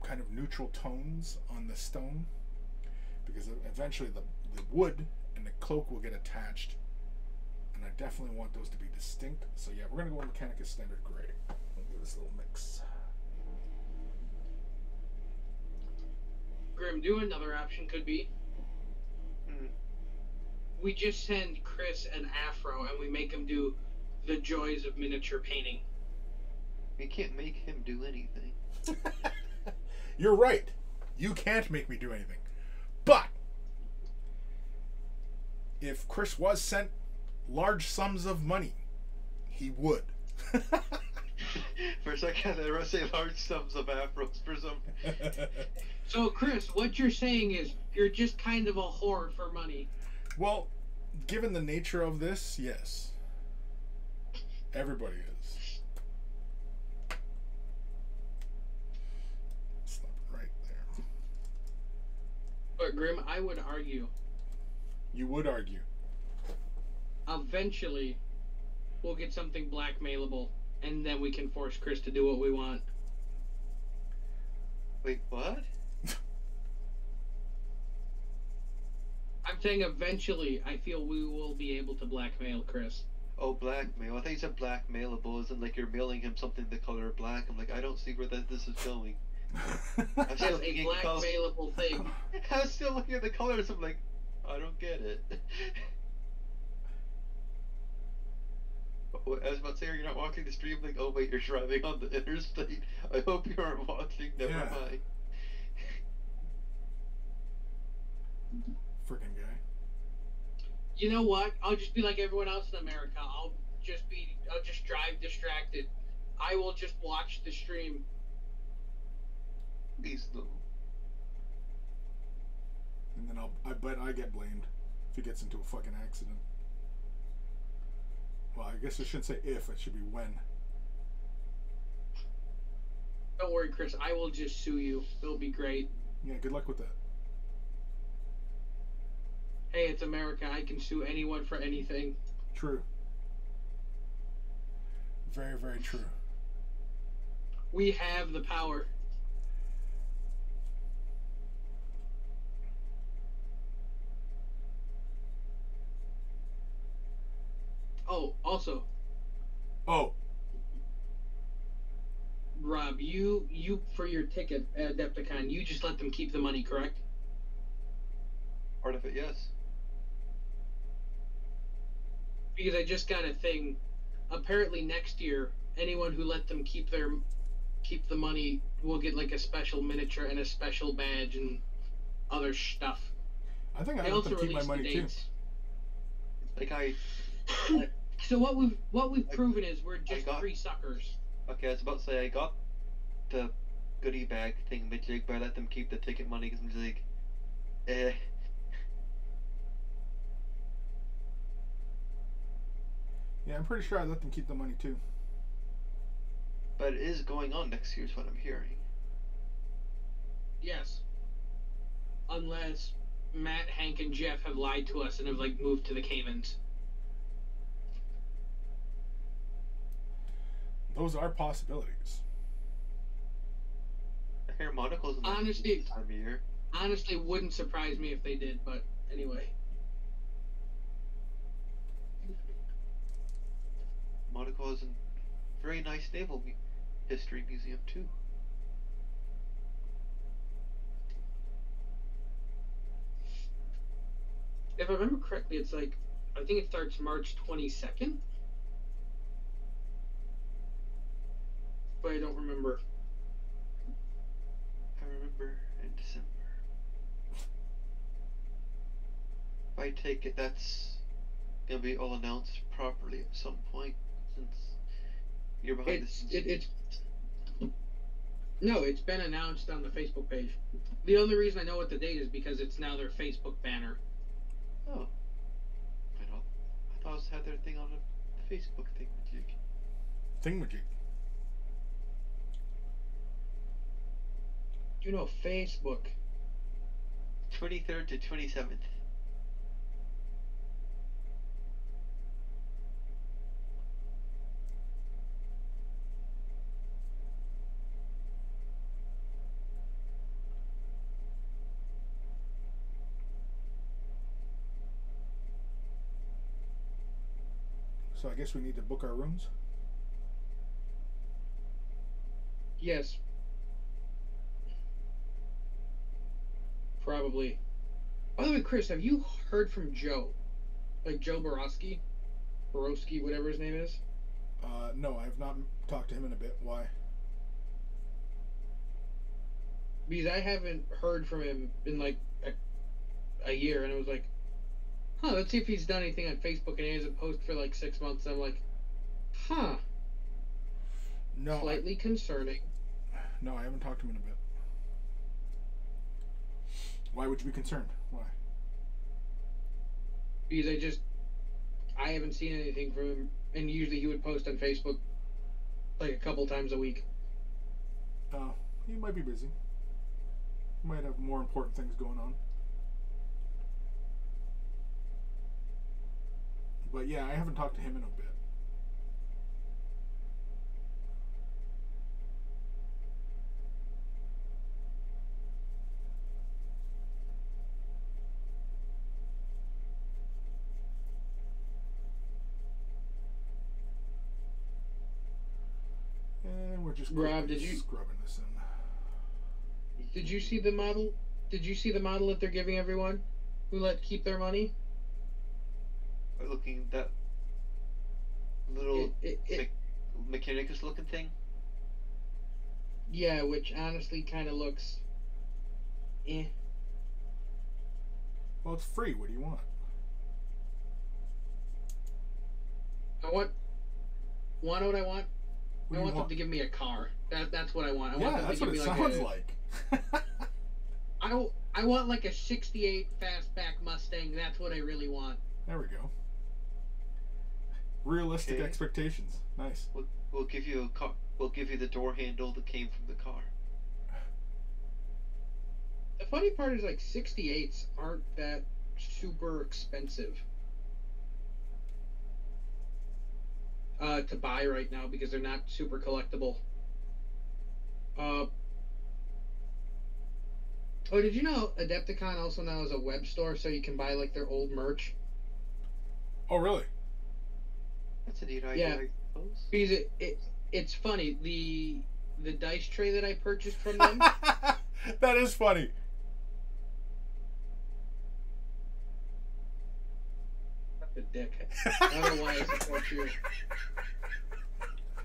A: kind of neutral tones on the stone, because eventually the wood and the cloak will get attached, and I definitely want those to be distinct. So yeah, we're going to go with Mechanicus Standard Gray. We'll do this little mix.
D: Grim, do another option could be we just send Chris an afro and we make him do the joys of miniature painting.
E: We can't make him do anything.
A: You're right. You can't make me do anything. But if Chris was sent large sums of money, he would.
E: For a second, I was say large sums of afros for some.
D: So, Chris, what you're saying is you're just kind of a whore for money.
A: Well, given the nature of this, yes. Everybody is. Slap it right there.
D: But, Grim, I would argue.
A: You would argue.
D: Eventually, we'll get something blackmailable, and then we can force Chris to do what we want.
E: Wait, what?
D: I'm saying eventually, I feel we will be able to blackmail Chris.
E: Oh, blackmail. I think you said blackmailable, as in like you're mailing him something the color black. I'm like, I don't see where this is going. I'm
D: That's a blackmailable thing.
E: I was still looking at the colors. I'm like, I don't get it. I was about to say, you're not watching the stream. Like, oh wait, you're driving on the interstate. I hope you aren't watching. Never mind.
A: Freaking guy.
D: You know what? I'll just be like everyone else in America. I'll just drive distracted. I will just watch the stream.
E: Please no.
A: And then I bet I get blamed if he gets into a fucking accident. Well, I guess I shouldn't say if, it should be when.
D: Don't worry, Chris. I will just sue you. It'll be great.
A: Yeah, good luck with that.
D: Hey, it's America. I can sue anyone for anything.
A: True. Very, very true.
D: We have the power. Oh, also.
A: Oh.
D: Rob, you for your ticket at Adepticon, you just let them keep the money, correct?
E: Part of it, yes.
D: Because I just got a thing. Apparently next year, anyone who let them keep the money will get like a special miniature and a special badge and other stuff.
A: I think I
D: They
A: let them
D: also
A: keep my
D: released the
A: money too.
D: dates.
E: Like
D: So what we've proven is we're just free suckers.
E: Okay, I was about to say I got the goodie bag thing, but I let them keep the ticket money because I'm just like, eh.
A: Yeah, I'm pretty sure I let them keep the money too.
E: But it is going on next year, is what I'm hearing.
D: Yes. Unless Matt, Hank, and Jeff have lied to us and have like moved to the Caymans.
A: Those are possibilities.
E: I hear Monocle's in the
D: Honestly,
E: time of year.
D: honestly, wouldn't surprise me if they did. But anyway,
E: Monaco has a very nice naval history museum too.
D: if I remember correctly, it's like I think it starts March 22nd. But I don't remember.
E: I remember in December. If I take it, that's gonna be all announced properly at some point, since you're behind the scenes.
D: No, it's been announced on the Facebook page. The only reason I know what the date is because it's now their Facebook banner.
E: Oh, I thought it had their thing on the Facebook thing.
A: Thingamajig.
D: You know, Facebook.
E: 23rd to 27th.
A: So I guess we need to book our rooms.
D: Yes. Probably. By the way, Chris, have you heard from Joe? Like Joe Borowski? Borowski, whatever his name is?
A: No, I have not talked to him in a bit. Why?
D: Because I haven't heard from him in like a year, and I was like, huh, let's see if he's done anything on Facebook, and he hasn't posted for like 6 months. And I'm like, huh.
A: No.
D: Slightly concerning.
A: No, I haven't talked to him in a bit. Why would you be concerned? Why?
D: Because I haven't seen anything from him, and usually he would post on Facebook like a couple times a week.
A: Oh, he might be busy. He might have more important things going on. But yeah, I haven't talked to him in a bit. And we're just
D: Rob, did you
A: scrubbing this in.
D: Did you see the model? Did you see the model that they're giving everyone who let keep their money?
E: Looking at that little Mechanicus looking thing.
D: Yeah, which honestly kind of looks, eh.
A: Well, it's free. What do you want?
D: Want what I want?
A: What
D: I
A: do you
D: want them to give me a car. That's what I want. I want them
A: that's
D: to
A: what
D: give
A: it
D: me
A: sounds
D: like.
A: like.
D: I want like a '68 fastback Mustang. That's what I really want.
A: There we go. Realistic
E: Okay.
A: expectations. Nice.
E: We'll give you a car. We'll give you the door handle that came from the car.
D: The funny part is like '68s aren't that super expensive to buy right now because they're not super collectible. Oh, did you know Adepticon also now has a web store so you can buy like their old merch?
A: Oh, really?
E: That's a neat idea,
D: Yeah.
E: I suppose.
D: Because it's funny, the dice tray that I purchased from them.
A: That is funny.
D: The dick. I don't know why I support you.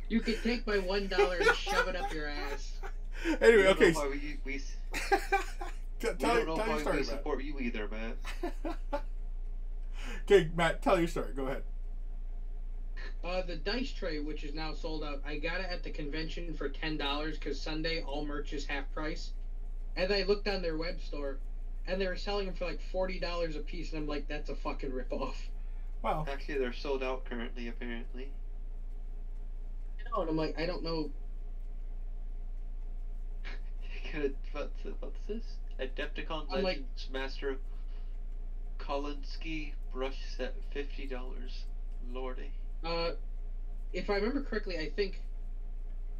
D: You can take my $1 and shove it up your ass.
A: Anyway,
E: We don't
A: okay.
E: know why we
A: Tell
E: don't know
A: your
E: why
A: story,
E: we
A: Matt.
E: support you either, man.
A: Okay, Matt, tell your story. Go ahead.
D: The dice tray, which is now sold out, I got it at the convention for $10 because Sunday all merch is half price. And I looked on their web store, and they were selling them for like $40 a piece, and I'm like, that's a fucking ripoff.
A: Wow.
E: Actually, they're sold out currently, apparently.
D: And I'm like, I don't know.
E: what's this? Adepticon
D: I'm like-
E: Legends Master Kolinsky brush set, $50. Lordy.
D: If I remember correctly, I think,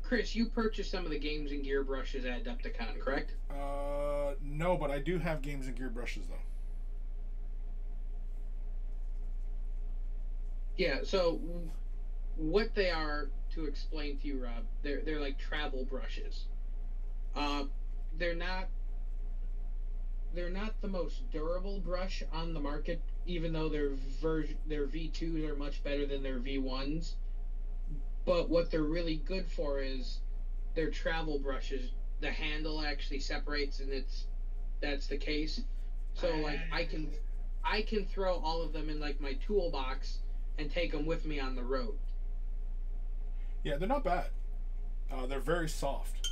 D: Chris, you purchased some of the Games and Gear brushes at Adepticon, correct?
A: No, but I do have Games and Gear brushes though.
D: Yeah. So, what they are, to explain to you, Rob, they're like travel brushes. They're not the most durable brush on the market, even though their V2s are much better than their V1s. But what they're really good for is their travel brushes. The handle actually separates, and that's the case. So like I can throw all of them in like my toolbox and take them with me on the road.
A: Yeah, they're not bad. They're very soft.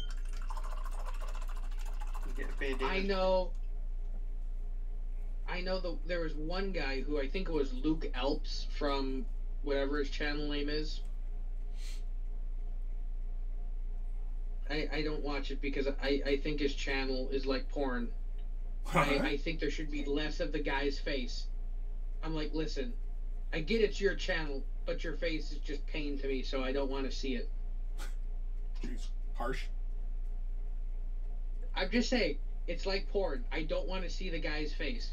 E: You get a bandana.
D: I know there was one guy who I think it was Luke Elps from whatever his channel name is. I don't watch it because I think his channel is like porn. I think there should be less of the guy's face. I'm like, listen, I get it's your channel, but your face is just pain to me, so I don't want to see it.
A: Jeez, harsh.
D: I'm just saying, it's like porn. I don't want to see the guy's face.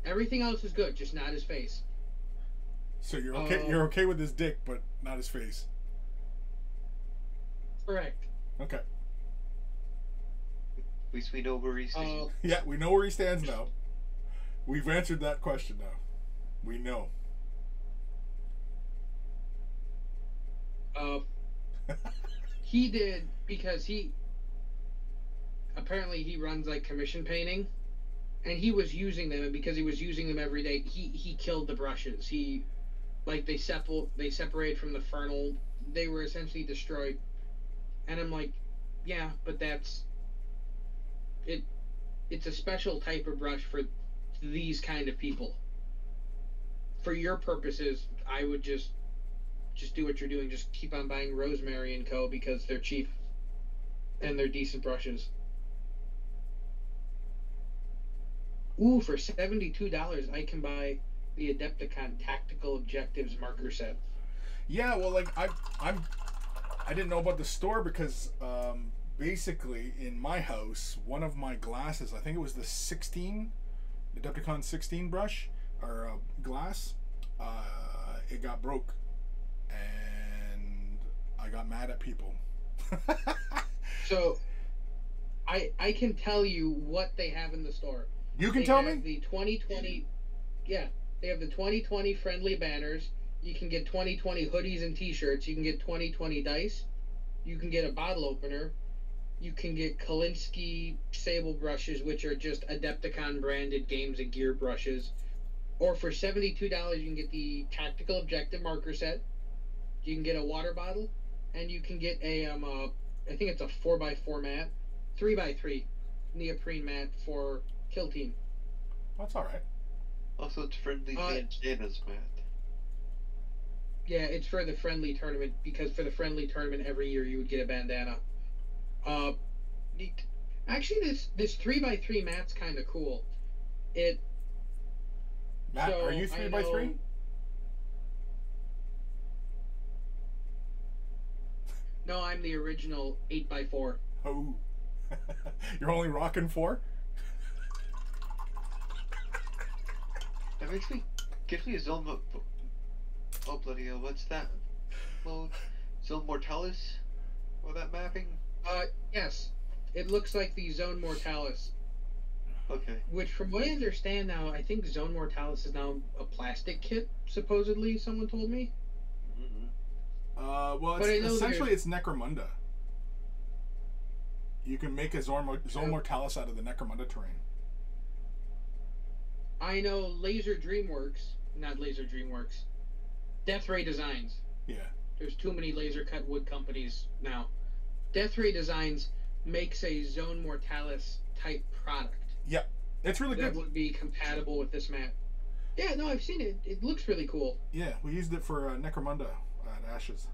D: Everything else is good, just not his face.
A: So you're okay? You're okay with his dick, but not his face.
D: Correct.
A: Okay.
E: At least we know where he stands.
A: Yeah, we know where he stands now. We've answered that question now. We know.
D: He did because he apparently he runs like commission painting, and he was using them, and because he was using them every day, he killed the brushes. They separated from the fernal. They were essentially destroyed. And I'm like, yeah, but that's it. It's a special type of brush for these kind of people. For your purposes, I would just do what you're doing. Just keep on buying Rosemary and Co. because they're cheap and they're decent brushes. Ooh, for $72, I can buy the Adepticon Tactical Objectives marker set.
A: Yeah, well, like I didn't know about the store because basically in my house, one of my glasses, I think it was the Adepticon 16 brush or glass, it got broke, and I got mad at people.
D: So, I can tell you what they have in the store.
A: You can tell me?
D: The 2020, yeah, they have the 2020 friendly banners. You can get 2020 hoodies and t-shirts. You can get 2020 dice. You can get a bottle opener. You can get Kolinsky sable brushes, which are just Adepticon branded Games and Gear brushes. Or for $72, you can get the Tactical Objective marker set. You can get a water bottle, and you can get a I think it's a 4x4 mat, 3x3 neoprene mat for Kill Team.
A: That's all right.
E: Also, it's friendly bandanas, Matt.
D: Yeah, it's for the friendly tournament, because for the friendly tournament every year you would get a bandana.
E: Neat.
D: Actually, this 3x3 mat's kind of cool.
A: Matt,
D: So,
A: are you 3x3?
D: No, I'm the original 8x4.
A: Oh. You're only rocking 4?
E: That gives me a zone. Oh bloody hell! What's that mode? Zone Mortalis? Or that mapping?
D: Yes. It looks like the Zone Mortalis.
E: Okay.
D: Which, from what I understand now, I think Zone Mortalis is now a plastic kit, supposedly, someone told me.
E: Mm-hmm.
A: Well,
D: But I know
A: essentially it's Necromunda. You can make a Zone Mortalis out of the Necromunda terrain.
D: I know not Laser Dreamworks, Death Ray Designs.
A: Yeah.
D: There's too many laser cut wood companies now. Death Ray Designs makes a Zone Mortalis type product.
A: Yeah. It's really
D: That
A: good.
D: would be compatible with this map. Yeah, no, I've seen it. It looks really cool.
A: Yeah, we used it for Necromunda at Ashes.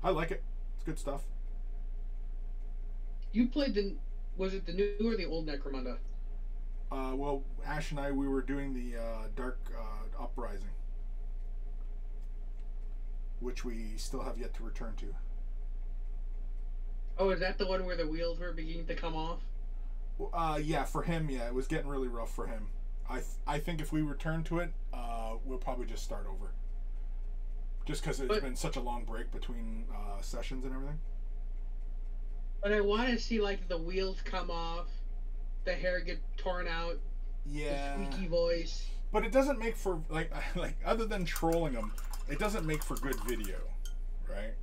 A: I like it. It's good stuff.
D: You played Was it the new or the old Necromunda?
A: Well, Ash and I, we were doing the Dark Uprising, which we still have yet to return to.
D: Oh, is that the one where the wheels were beginning to come off?
A: Yeah, for him, yeah, it was getting really rough for him. I think if we return to it, we'll probably just start over. Just because it's been such a long break between sessions and everything.
D: But I want to see, like, the wheels come off, the hair get torn out,
A: yeah,
D: the squeaky voice.
A: But it doesn't make for, like other than trolling them, it doesn't make for good video, right?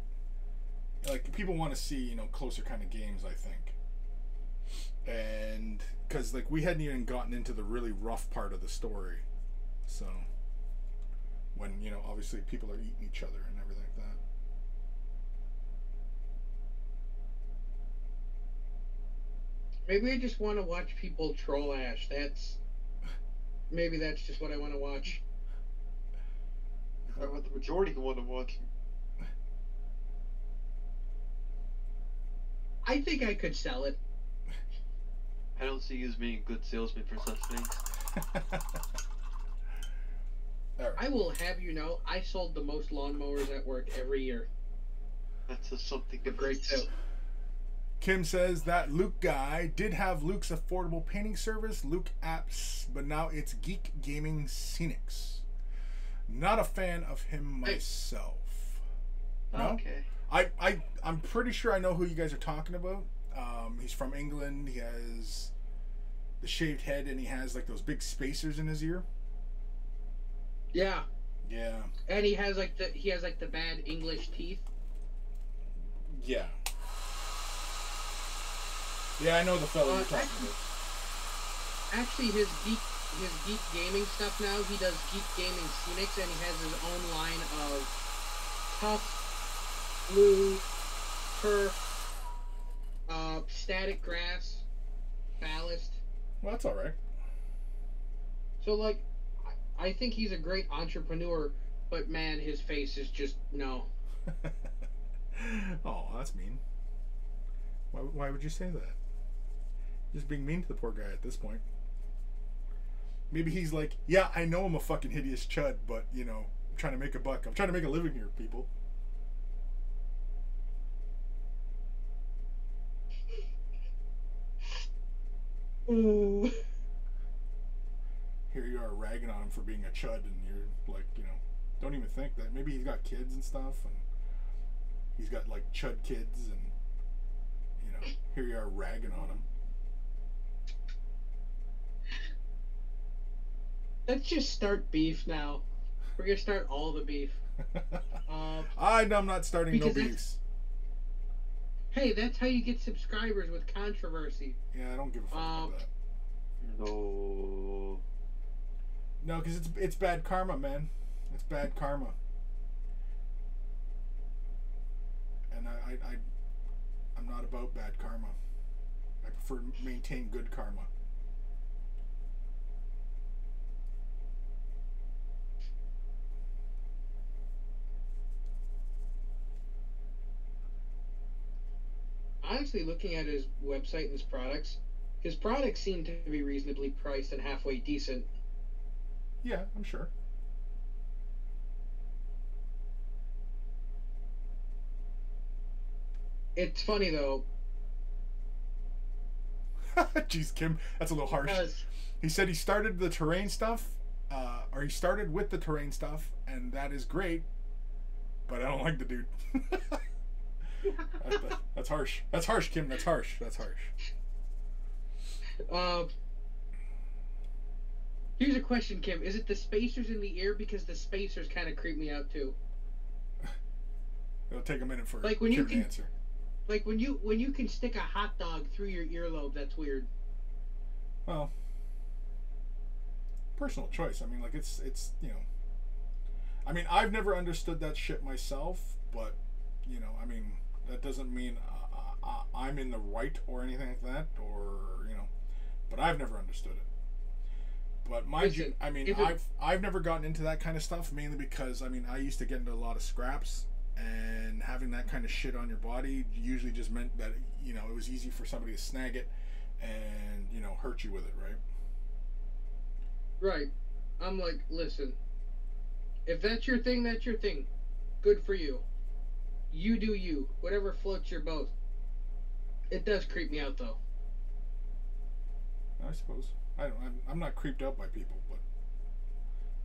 A: Like, people want to see, you know, closer kind of games, I think. And, because, like, we hadn't even gotten into the really rough part of the story. So, when, you know, obviously people are eating each other and everything like that.
D: Maybe I just want to watch people troll Ash. Maybe that's just what I want to watch.
E: I want the majority who want to watch.
D: I think I could sell it.
E: I don't see you as being a good salesman for such things.
A: All right.
D: I will have you know, I sold the most lawnmowers at work every year.
E: That's just something
D: They're great too.
A: Kim says that Luke guy did have Luke's affordable painting service, Luke Apps, but now it's Geek Gaming Scenics. Not a fan of him myself. No?
E: Okay.
A: I'm pretty sure I know who you guys are talking about. He's from England. He has the shaved head, and he has like those big spacers in his ear.
D: Yeah.
A: Yeah.
D: And he has like the bad English teeth.
A: Yeah. Yeah, I know the fellow you're talking about.
D: Actually, his geek gaming stuff now, he does Geek Gaming Scenics, and he has his own line of tough, blue, turf, static grass, ballast.
A: Well, that's all right.
D: So, like, I think he's a great entrepreneur, but man, his face is just no.
A: Oh, that's mean. Why would you say that? Just being mean to the poor guy at this point. Maybe he's like, yeah, I know I'm a fucking hideous chud, but, you know, I'm trying to make a buck. I'm trying to make a living here, people.
D: Ooh.
A: Here you are ragging on him for being a chud, and you're like, you know, don't even think that. Maybe he's got kids and stuff, and he's got, like, chud kids, and, you know, here you are ragging on him.
D: Let's just start beef now. We're gonna start all the beef.
A: I'm not starting no
D: because
A: beefs.
D: Hey, that's how you get subscribers with controversy.
A: Yeah, I don't give a fuck about that.
E: No.
A: No, because it's bad karma, man. It's bad karma. And I'm not about bad karma. I prefer to maintain good karma.
D: Honestly, looking at his website and his products seem to be reasonably priced and halfway decent.
A: Yeah, I'm sure.
D: It's funny though.
A: Jeez, Kim, that's a little harsh. He said he started the terrain stuff, or he started with the terrain stuff, and that is great, but I don't like the dude. That's harsh. That's harsh, Kim. That's harsh. That's harsh.
D: Here's a question, Kim. Is it the spacers in the ear? Because the spacers kind of creep me out too.
A: It'll take a minute for
D: like when
A: Kim to answer.
D: Like when you can stick a hot dog through your earlobe, that's weird.
A: Well, personal choice. I mean, like it's you know. I mean, I've never understood that shit myself, but you know, I mean, that doesn't mean I'm in the right or anything like that, or you know, but I've never understood it. But mind you, I mean, I've never gotten into that kind of stuff, mainly because I mean, I used to get into a lot of scraps, and having that kind of shit on your body usually just meant that, you know, it was easy for somebody to snag it and, you know, hurt you with it, right?
D: Right. I'm like, listen, if that's your thing, that's your thing. Good for you. You do you. Whatever floats your boat. It does creep me out, though.
A: I suppose. I'm not creeped out by people, but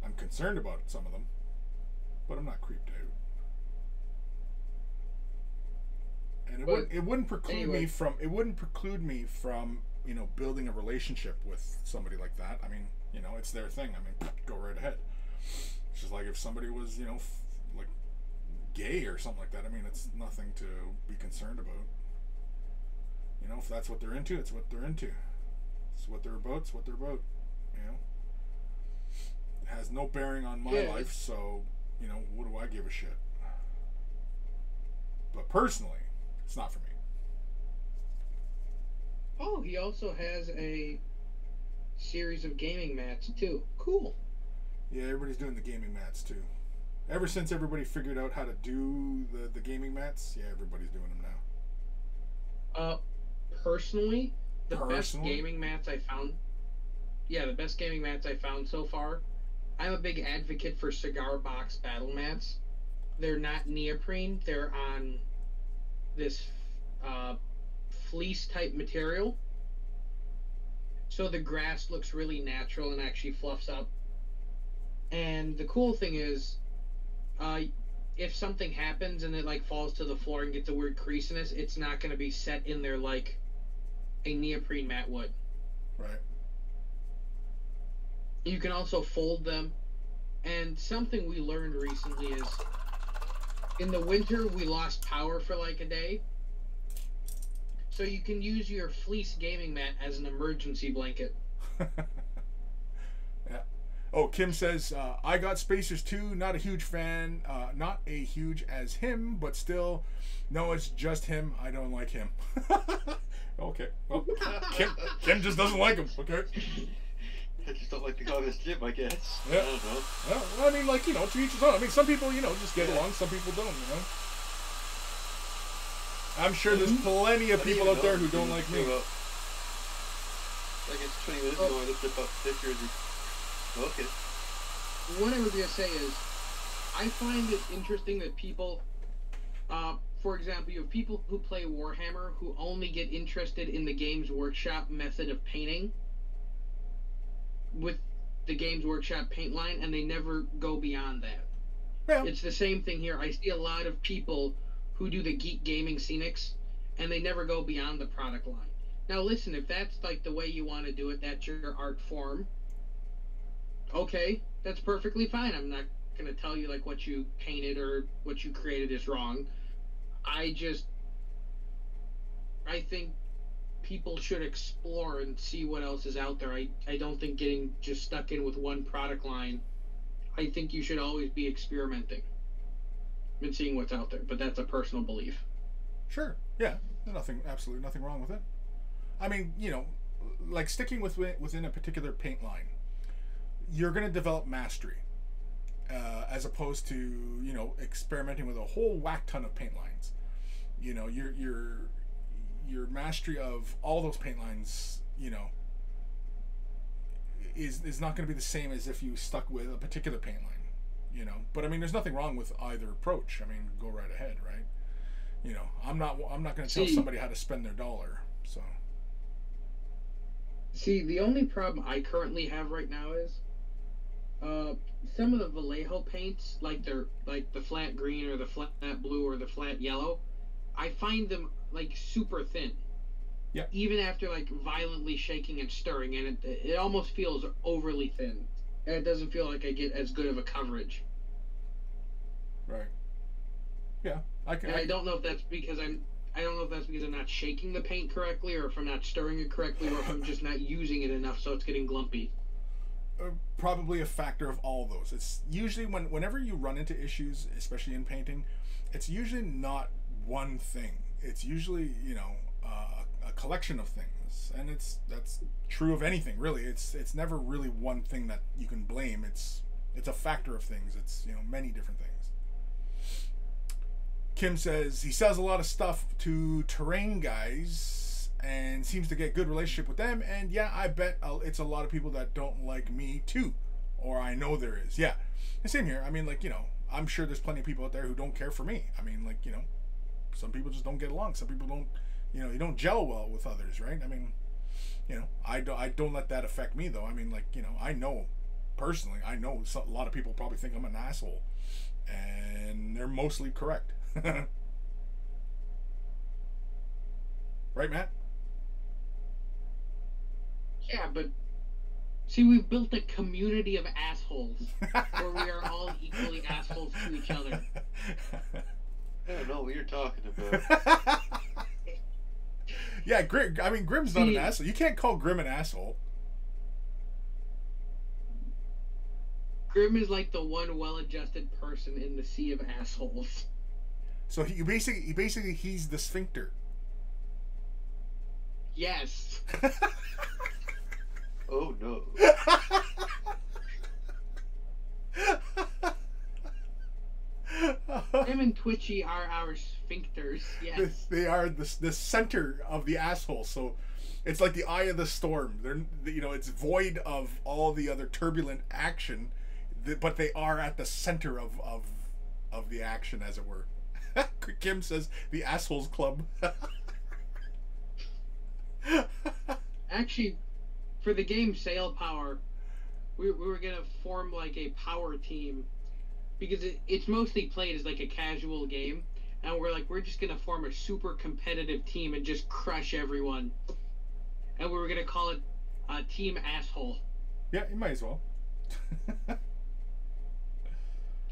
A: I'm concerned about some of them. But I'm not creeped out. And it wouldn't preclude me from you know, building a relationship with somebody like that. I mean, you know, it's their thing. I mean, go right ahead. It's just like if somebody was, you know, like gay or something like that. I mean, it's nothing to be concerned about. You know, if that's what they're into, it's what they're into. It's what they're about. It's what they're about. You know, it has no bearing on my life. So, you know, what do I give a shit? But personally, it's not for me.
D: Oh, he also has a series of gaming mats too. Cool.
A: Yeah, everybody's doing the gaming mats too. Ever since everybody figured out how to do the gaming mats, yeah, everybody's doing them now.
D: Personally, the best gaming mats I found. Yeah, the best gaming mats I found so far. I'm a big advocate for cigar box battle mats. They're not neoprene. They're on this fleece type material. So the grass looks really natural and actually fluffs up. And the cool thing is, if something happens and it like falls to the floor and gets a weird creasiness, it's not going to be set in there like a neoprene mat would.
A: Right.
D: You can also fold them. And something we learned recently is, in the winter we lost power for like a day. So you can use your fleece gaming mat as an emergency blanket.
A: Yeah. Oh, Kim says, I got Spacers too. Not a huge fan. Not a huge as him, but still, no, it's just him. I don't like him. Okay. Well, Kim just doesn't like him. Okay.
E: I just don't like the Congress gym, I guess.
A: Yeah.
E: I don't know.
A: Well, I mean, like, you know, to each his own. I mean, some people, you know, just get along. Some people don't, you know. I'm sure there's plenty of people out there who don't like me.
E: I guess 20 minutes ago I looked up pictures. Okay.
D: What I was going to say is, I find it interesting that people, for example, you have people who play Warhammer who only get interested in the Games Workshop method of painting with the Games Workshop paint line, and they never go beyond that.
A: Yeah.
D: It's the same thing here. I see a lot of people who do the Geek Gaming Scenics, and they never go beyond the product line. Now listen, if that's like the way you want to do it, that's your art form, okay, that's perfectly fine. I'm not going to tell you like what you painted or what you created is wrong. I think people should explore and see what else is out there. I don't think getting just stuck in with one product line. I think you should always be experimenting and seeing what's out there, but that's a personal belief.
A: Sure. Yeah. Absolutely nothing wrong with it. I mean, you know, like sticking within a particular paint line, you're going to develop mastery, as opposed to, you know, experimenting with a whole whack ton of paint lines. You know, your mastery of all those paint lines, you know, is not going to be the same as if you stuck with a particular paint line. You know, but I mean, there's nothing wrong with either approach. I mean, go right ahead, right? You know, I'm not going to tell somebody how to spend their dollar. So,
D: see, the only problem I currently have right now is, some of the Vallejo paints, like the flat green or the flat blue or the flat yellow, I find them like super thin.
A: Yeah. Even
D: after like violently shaking and stirring, and it almost feels overly thin. And it doesn't feel like I get as good of a coverage.
A: Right. Yeah,
D: I don't know if that's because I'm not shaking the paint correctly, or if I'm not stirring it correctly, or if I'm just not using it enough, so it's getting glumpy.
A: Probably a factor of all those. It's usually whenever you run into issues, especially in painting, it's usually not one thing. It's usually, you know, a collection of things, and that's true of anything really. It's never really one thing that you can blame. It's a factor of things. It's, you know, many different things. Kim says he sells a lot of stuff to terrain guys and seems to get good relationship with them. And yeah, I bet it's a lot of people that don't like me too, or I know there is. Yeah, the same here. I mean, like, you know, I'm sure there's plenty of people out there who don't care for me. I mean, like, you know, some people just don't get along. Some people don't, you know, you don't gel well with others, right? I mean, you know, I don't let that affect me though. I mean, like, you know, I know personally, a lot of people probably think I'm an asshole, and they're mostly correct. Right, Matt?
D: Yeah, but see, we've built a community of assholes where we are all equally assholes to each other.
E: I don't know what you're talking about.
A: Yeah, I mean, Grimm's not an asshole. You can't call Grimm an asshole.
D: Grimm is like the one well-adjusted person in the sea of assholes.
A: So he's the sphincter.
D: Yes.
E: Oh no.
D: Him and Twitchy are our sphincters. Yes.
A: They are the center of the asshole. So it's like the eye of the storm. They're, you know, it's void of all the other turbulent action, but they are at the center of the action, as it were. Kim says the assholes club.
D: Actually, for the game Sail Power, we were gonna form like a power team, because it's mostly played as like a casual game, and we're just gonna form a super competitive team and just crush everyone, and we were gonna call it Team Asshole.
A: Yeah, you might as well.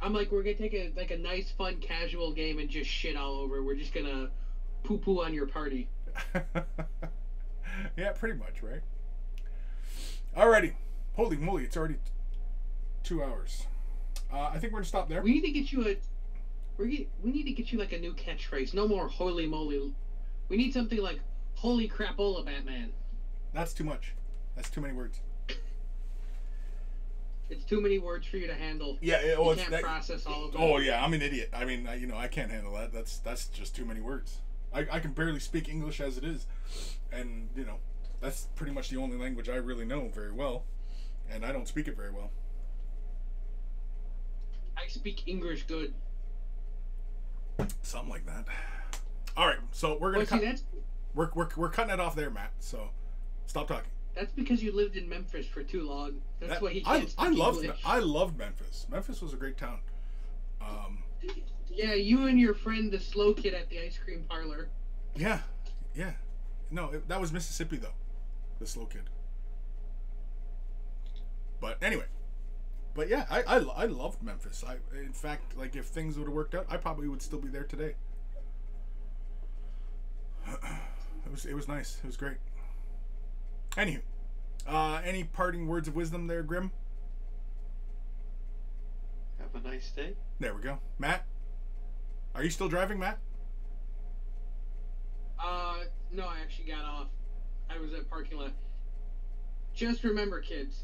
D: I'm like, we're gonna take a nice, fun, casual game and just shit all over. We're just gonna poo-poo on your party.
A: Yeah, pretty much, right? Alrighty. Holy moly, it's already 2 hours. I think we're gonna stop there.
D: We need to get you we need to get you like a new catchphrase. No more holy moly. We need something like holy crapola, Batman.
A: That's too much. That's too many words.
D: It's too many words for you to handle.
A: Yeah,
D: you can't process all of them.
A: Oh yeah, I'm an idiot. I mean, you know, I can't handle that. That's just too many words. I can barely speak English as it is, and you know, that's pretty much the only language I really know very well, and I don't speak it very well.
D: I speak English good.
A: Something like that. All right, so we're gonna we're cutting it off there, Matt. So stop talking.
D: That's because you lived in Memphis for too long. That's why he can't speak English.
A: I loved Memphis. Memphis was a great town.
D: Yeah, you and your friend, the slow kid at the ice cream parlor.
A: Yeah. No, that was Mississippi though. The slow kid. But anyway. But yeah, I loved Memphis. In fact, like, if things would have worked out, I probably would still be there today. It was nice. It was great. Anywho, any parting words of wisdom there, Grim?
E: Have a nice day.
A: There we go. Matt? Are you still driving, Matt?
D: No, I actually got off. I was at parking lot. Just remember, kids,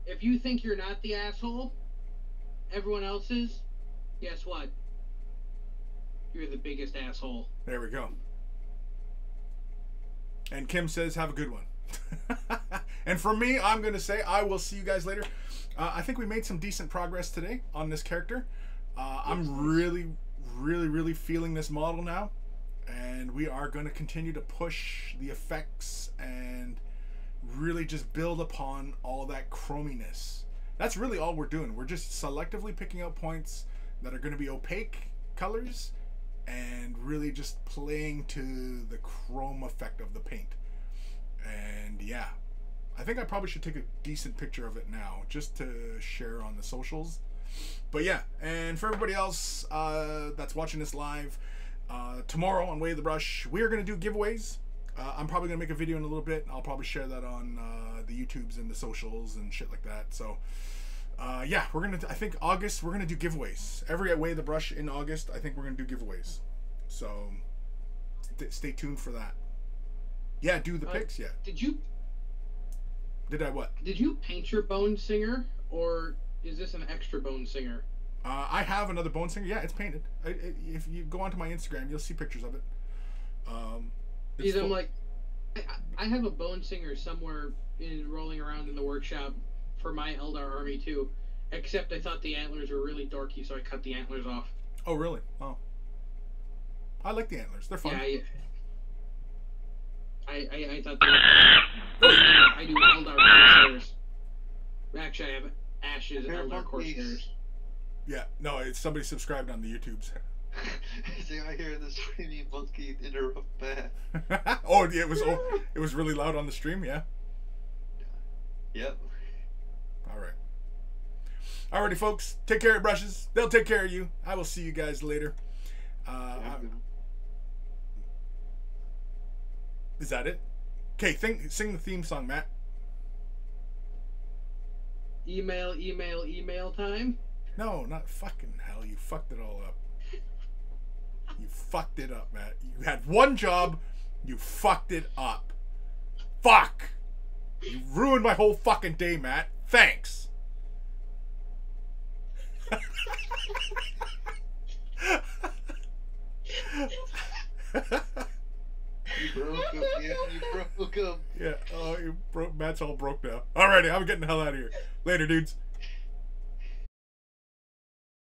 D: if you think you're not the asshole, everyone else is, guess what? You're the biggest asshole.
A: There we go. And Kim says, have a good one. And for me, I'm going to say, I will see you guys later. I think we made some decent progress today on this character. I'm really feeling this model now. And we are going to continue to push the effects and really just build upon all that chrominess. That's really all we're doing. We're just selectively picking out points that are going to be opaque colors and really just playing to the chrome effect of the paint. And yeah, I think I probably should take a decent picture of it now just to share on the socials. But yeah, and for everybody else that's watching this live, tomorrow on Way of the Brush, we're going to do giveaways. I'm probably going to make a video in a little bit. I'll probably share that on the YouTubes and the socials and shit like that. So yeah, we're going to, I think August, we're going to do giveaways. Every Way of the Brush in August, I think we're going to do giveaways. So stay tuned for that. Yeah, do the pics, yeah. Did I what?
D: Did you paint your Bone Singer, or is this an extra Bone Singer?
A: I have another Bone Singer. Yeah, it's painted. If you go onto my Instagram, you'll see pictures of it.
D: Because I'm like, I have a bone singer somewhere rolling around in the workshop for my Eldar army too. Except I thought the antlers were really dorky, so I cut the antlers off.
A: Oh, really? Oh. I like the antlers. They're fun.
D: Yeah, I thought they were fun. I do Eldar Corsairs. Actually, I have Ash's Eldar Corsairs.
A: Yeah, no, it's somebody subscribed on the YouTubes.
E: See, I hear the screaming monkey interrupt Matt.
A: Oh, yeah, it was really loud on the stream, yeah?
E: Yep.
A: Alright. Alrighty, folks. Take care of brushes. They'll take care of you. I will see you guys later. Is that it? Okay, sing the theme song, Matt.
D: Email time?
A: No, not fucking hell. You fucked it all up. You fucked it up, Matt. You had one job. You fucked it up. Fuck! You ruined my whole fucking day, Matt. Thanks.
E: You broke him. Yeah, you broke him.
A: Yeah, oh, Matt's all broke now. Alrighty, I'm getting the hell out of here. Later, dudes.